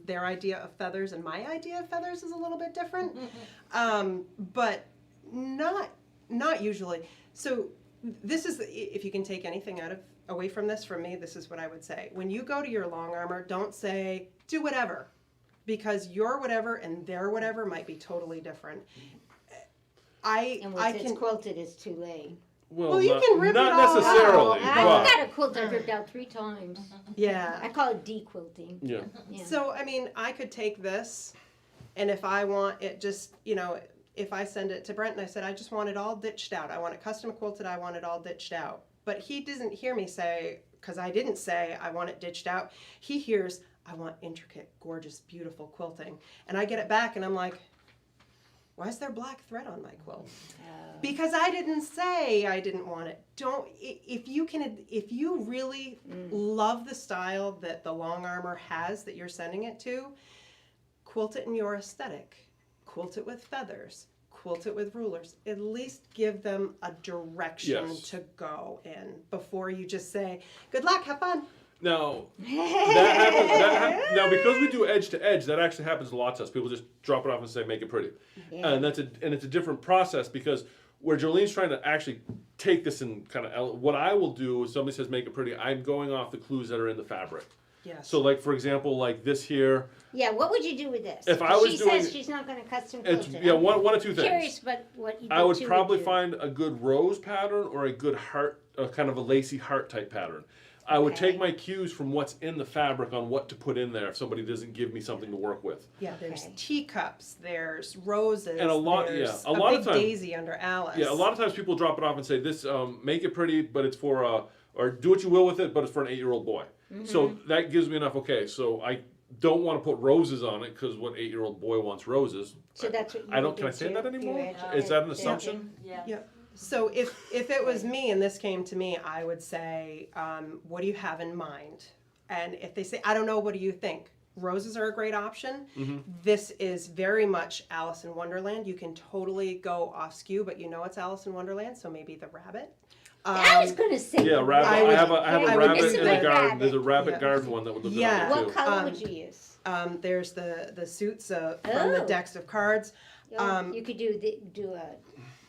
their idea of feathers and my idea of feathers is a little bit different, but not usually. So this is if you can take anything away from this from me, this is what I would say. When you go to your long armor, don't say do whatever, because your whatever and their whatever might be totally different. And once it's quilted, it's too late. Well, you can rip not it all necessarily, out. but I've got a quilt I've ripped out 3 times. Yeah. I call it de-quilting. yeah. Yeah. So, I mean, I could take this, and if I want it just, if I send it to Brent and I said, I just want it all ditched out. I want it custom quilted. I want it all ditched out. But he doesn't hear me say, because I didn't say I want it ditched out. He hears, I want intricate, gorgeous, beautiful quilting. And I get it back and I'm like, why is there black thread on my quilt? Because I didn't say I didn't want it. If you really love the style that the long armor has that you're sending it to, quilt it in your aesthetic. Quilt it with feathers. Quilt it with rulers. At least give them a direction Yes. to go in before you just say, good luck, have fun. Now now because we do edge to edge, that actually happens a lot to us. People just drop it off and say make it pretty, Yeah. and it's a different process because where Jolene's trying to actually take this and kind of what I will do if somebody says make it pretty, I'm going off the clues that are in the fabric. Yes. So like for example, like this here, Yeah, what would you do with this? If I was she doing- says she's not going to custom it's quilt it. yeah I'm one of two things. curious what you I would two probably do. find a good rose pattern or a good heart a kind of a lacy heart type pattern. I would Okay. take my cues from what's in the fabric on what to put in there if somebody doesn't give me something to work with. Yeah, there's Okay. teacups, there's roses, And a lot- there's yeah, a lot of big time- daisy under Alice. Yeah, a lot of times people drop it off and say, "This make it pretty, but it's for or do what you will with it, but it's for an 8-year-old boy." So that gives me enough. Okay, so I don't want to put roses on it because what 8-year-old boy wants roses? So that's what you I don't. would Can I do say too? that anymore? You're Is that an edu- assumption? Yeah. Yeah. So if it was me and this came to me, I would say, what do you have in mind? And if they say, I don't know, what do you think? Roses are a great option. Mm-hmm. This is very much Alice in Wonderland. You can totally go off skew, but you know it's Alice in Wonderland, so maybe the rabbit. I was gonna say. Yeah, rabbit. I I, would- have a I would rabbit do in the that. garden. There's a rabbit Yeah. garden one that would look Yeah. good on it What too. color would you use? There's the suits from the Oh. decks of cards. You could do a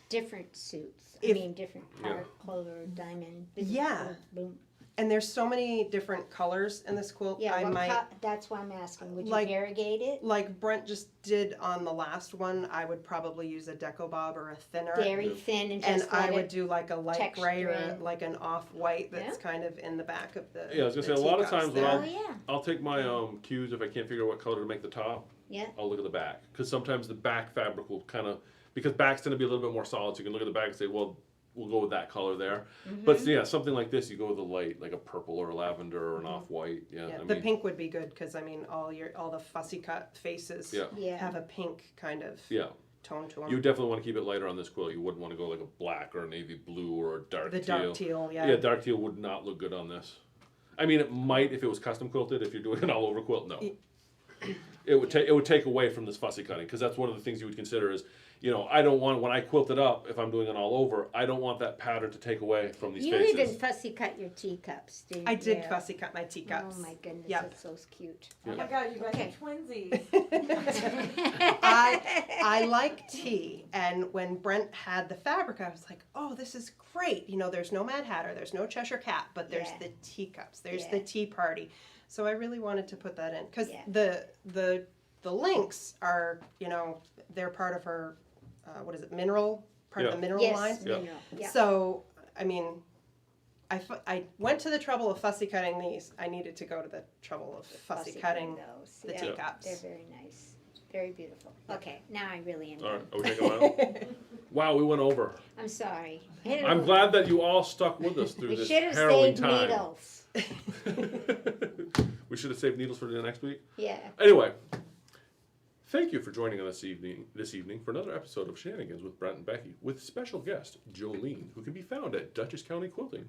different suits. I If- mean, different Yeah. heart, color, diamond. Yeah. Boom. And there's so many different colors in this quilt. Yeah, I might, that's why I'm asking. Would you Like- variegate it? like Brent just did on the last one, I would probably use a Deco Bob or a thinner. Very thin and And just I let would it. do like a light texture gray or in. like an off-white that's Yeah. kind of in the back of the Yeah, I was gonna the say, a lot of teacups times when there. Oh yeah, I'll take my cues if I can't figure out what color to make the top. yeah. I'll look at the back because sometimes the back fabric will kind of because backs tend to be a little bit more solid. So you can look at the back and say, well, we'll go with that color there. But yeah, something like this, you go with a light, like a purple or a lavender or an off-white. Yeah, Yeah, I the mean, pink would be good because I mean all the fussy cut faces Yeah. Yeah. have a pink kind of yeah. tone to them. You definitely want to keep it lighter on this quilt. You wouldn't want to go like a black or a navy blue or a dark the teal. dark teal, yeah. Yeah, dark teal would not look good on this. I mean, it might if it was custom quilted. If you're doing an all over quilt, no. It would take away from this fussy cutting because that's one of the things you would consider is, you know, I don't want when I quilt it up if I'm doing it all over, I don't want that pattern to take away from these You faces. even fussy cut your teacups, didn't I did you? fussy cut my teacups. Oh my goodness, Yep. that's so cute. Oh my god, you guys Okay. are twinsies. I like tea, and when Brent had the fabric, I was like, "Oh, this is great!" You know, there's no Mad Hatter, there's no Cheshire Cat, but there's Yeah. the teacups, there's Yeah. the tea party. So I really wanted to put that in because Yeah. the links are, you know, they're part of her, what is it, mineral part of the mineral Yes, line. Yeah. mineral. Yeah. So I mean, I went to the trouble of fussy cutting these. I needed to go to the trouble of fussy cutting those. the Yeah, teacups. They're very nice, very beautiful. Okay, now I really am. All right, done. are we taking a while? Wow, we went over. I'm sorry. I'm glad that you all stuck with us through We this should have harrowing saved time. needles. We should have saved needles for the next week. Yeah. Anyway, thank you for joining us this evening for another episode of Shenanigans with Brent and Becky with special guest Jolene, who can be found at Dutchess County Quilting.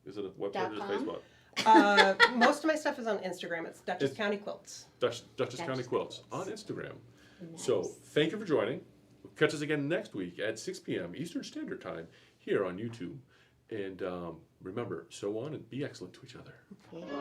Is it a website or a .com? Facebook? Most of my stuff is on Instagram. It's Dutchess It's- County Quilts. Dutchess County Quilts on Quilts. Instagram. Nice. So thank you for joining. Catch us again next week at 6 p.m. Eastern Standard Time here on YouTube. And remember, sew on and be excellent to each other. Yeah.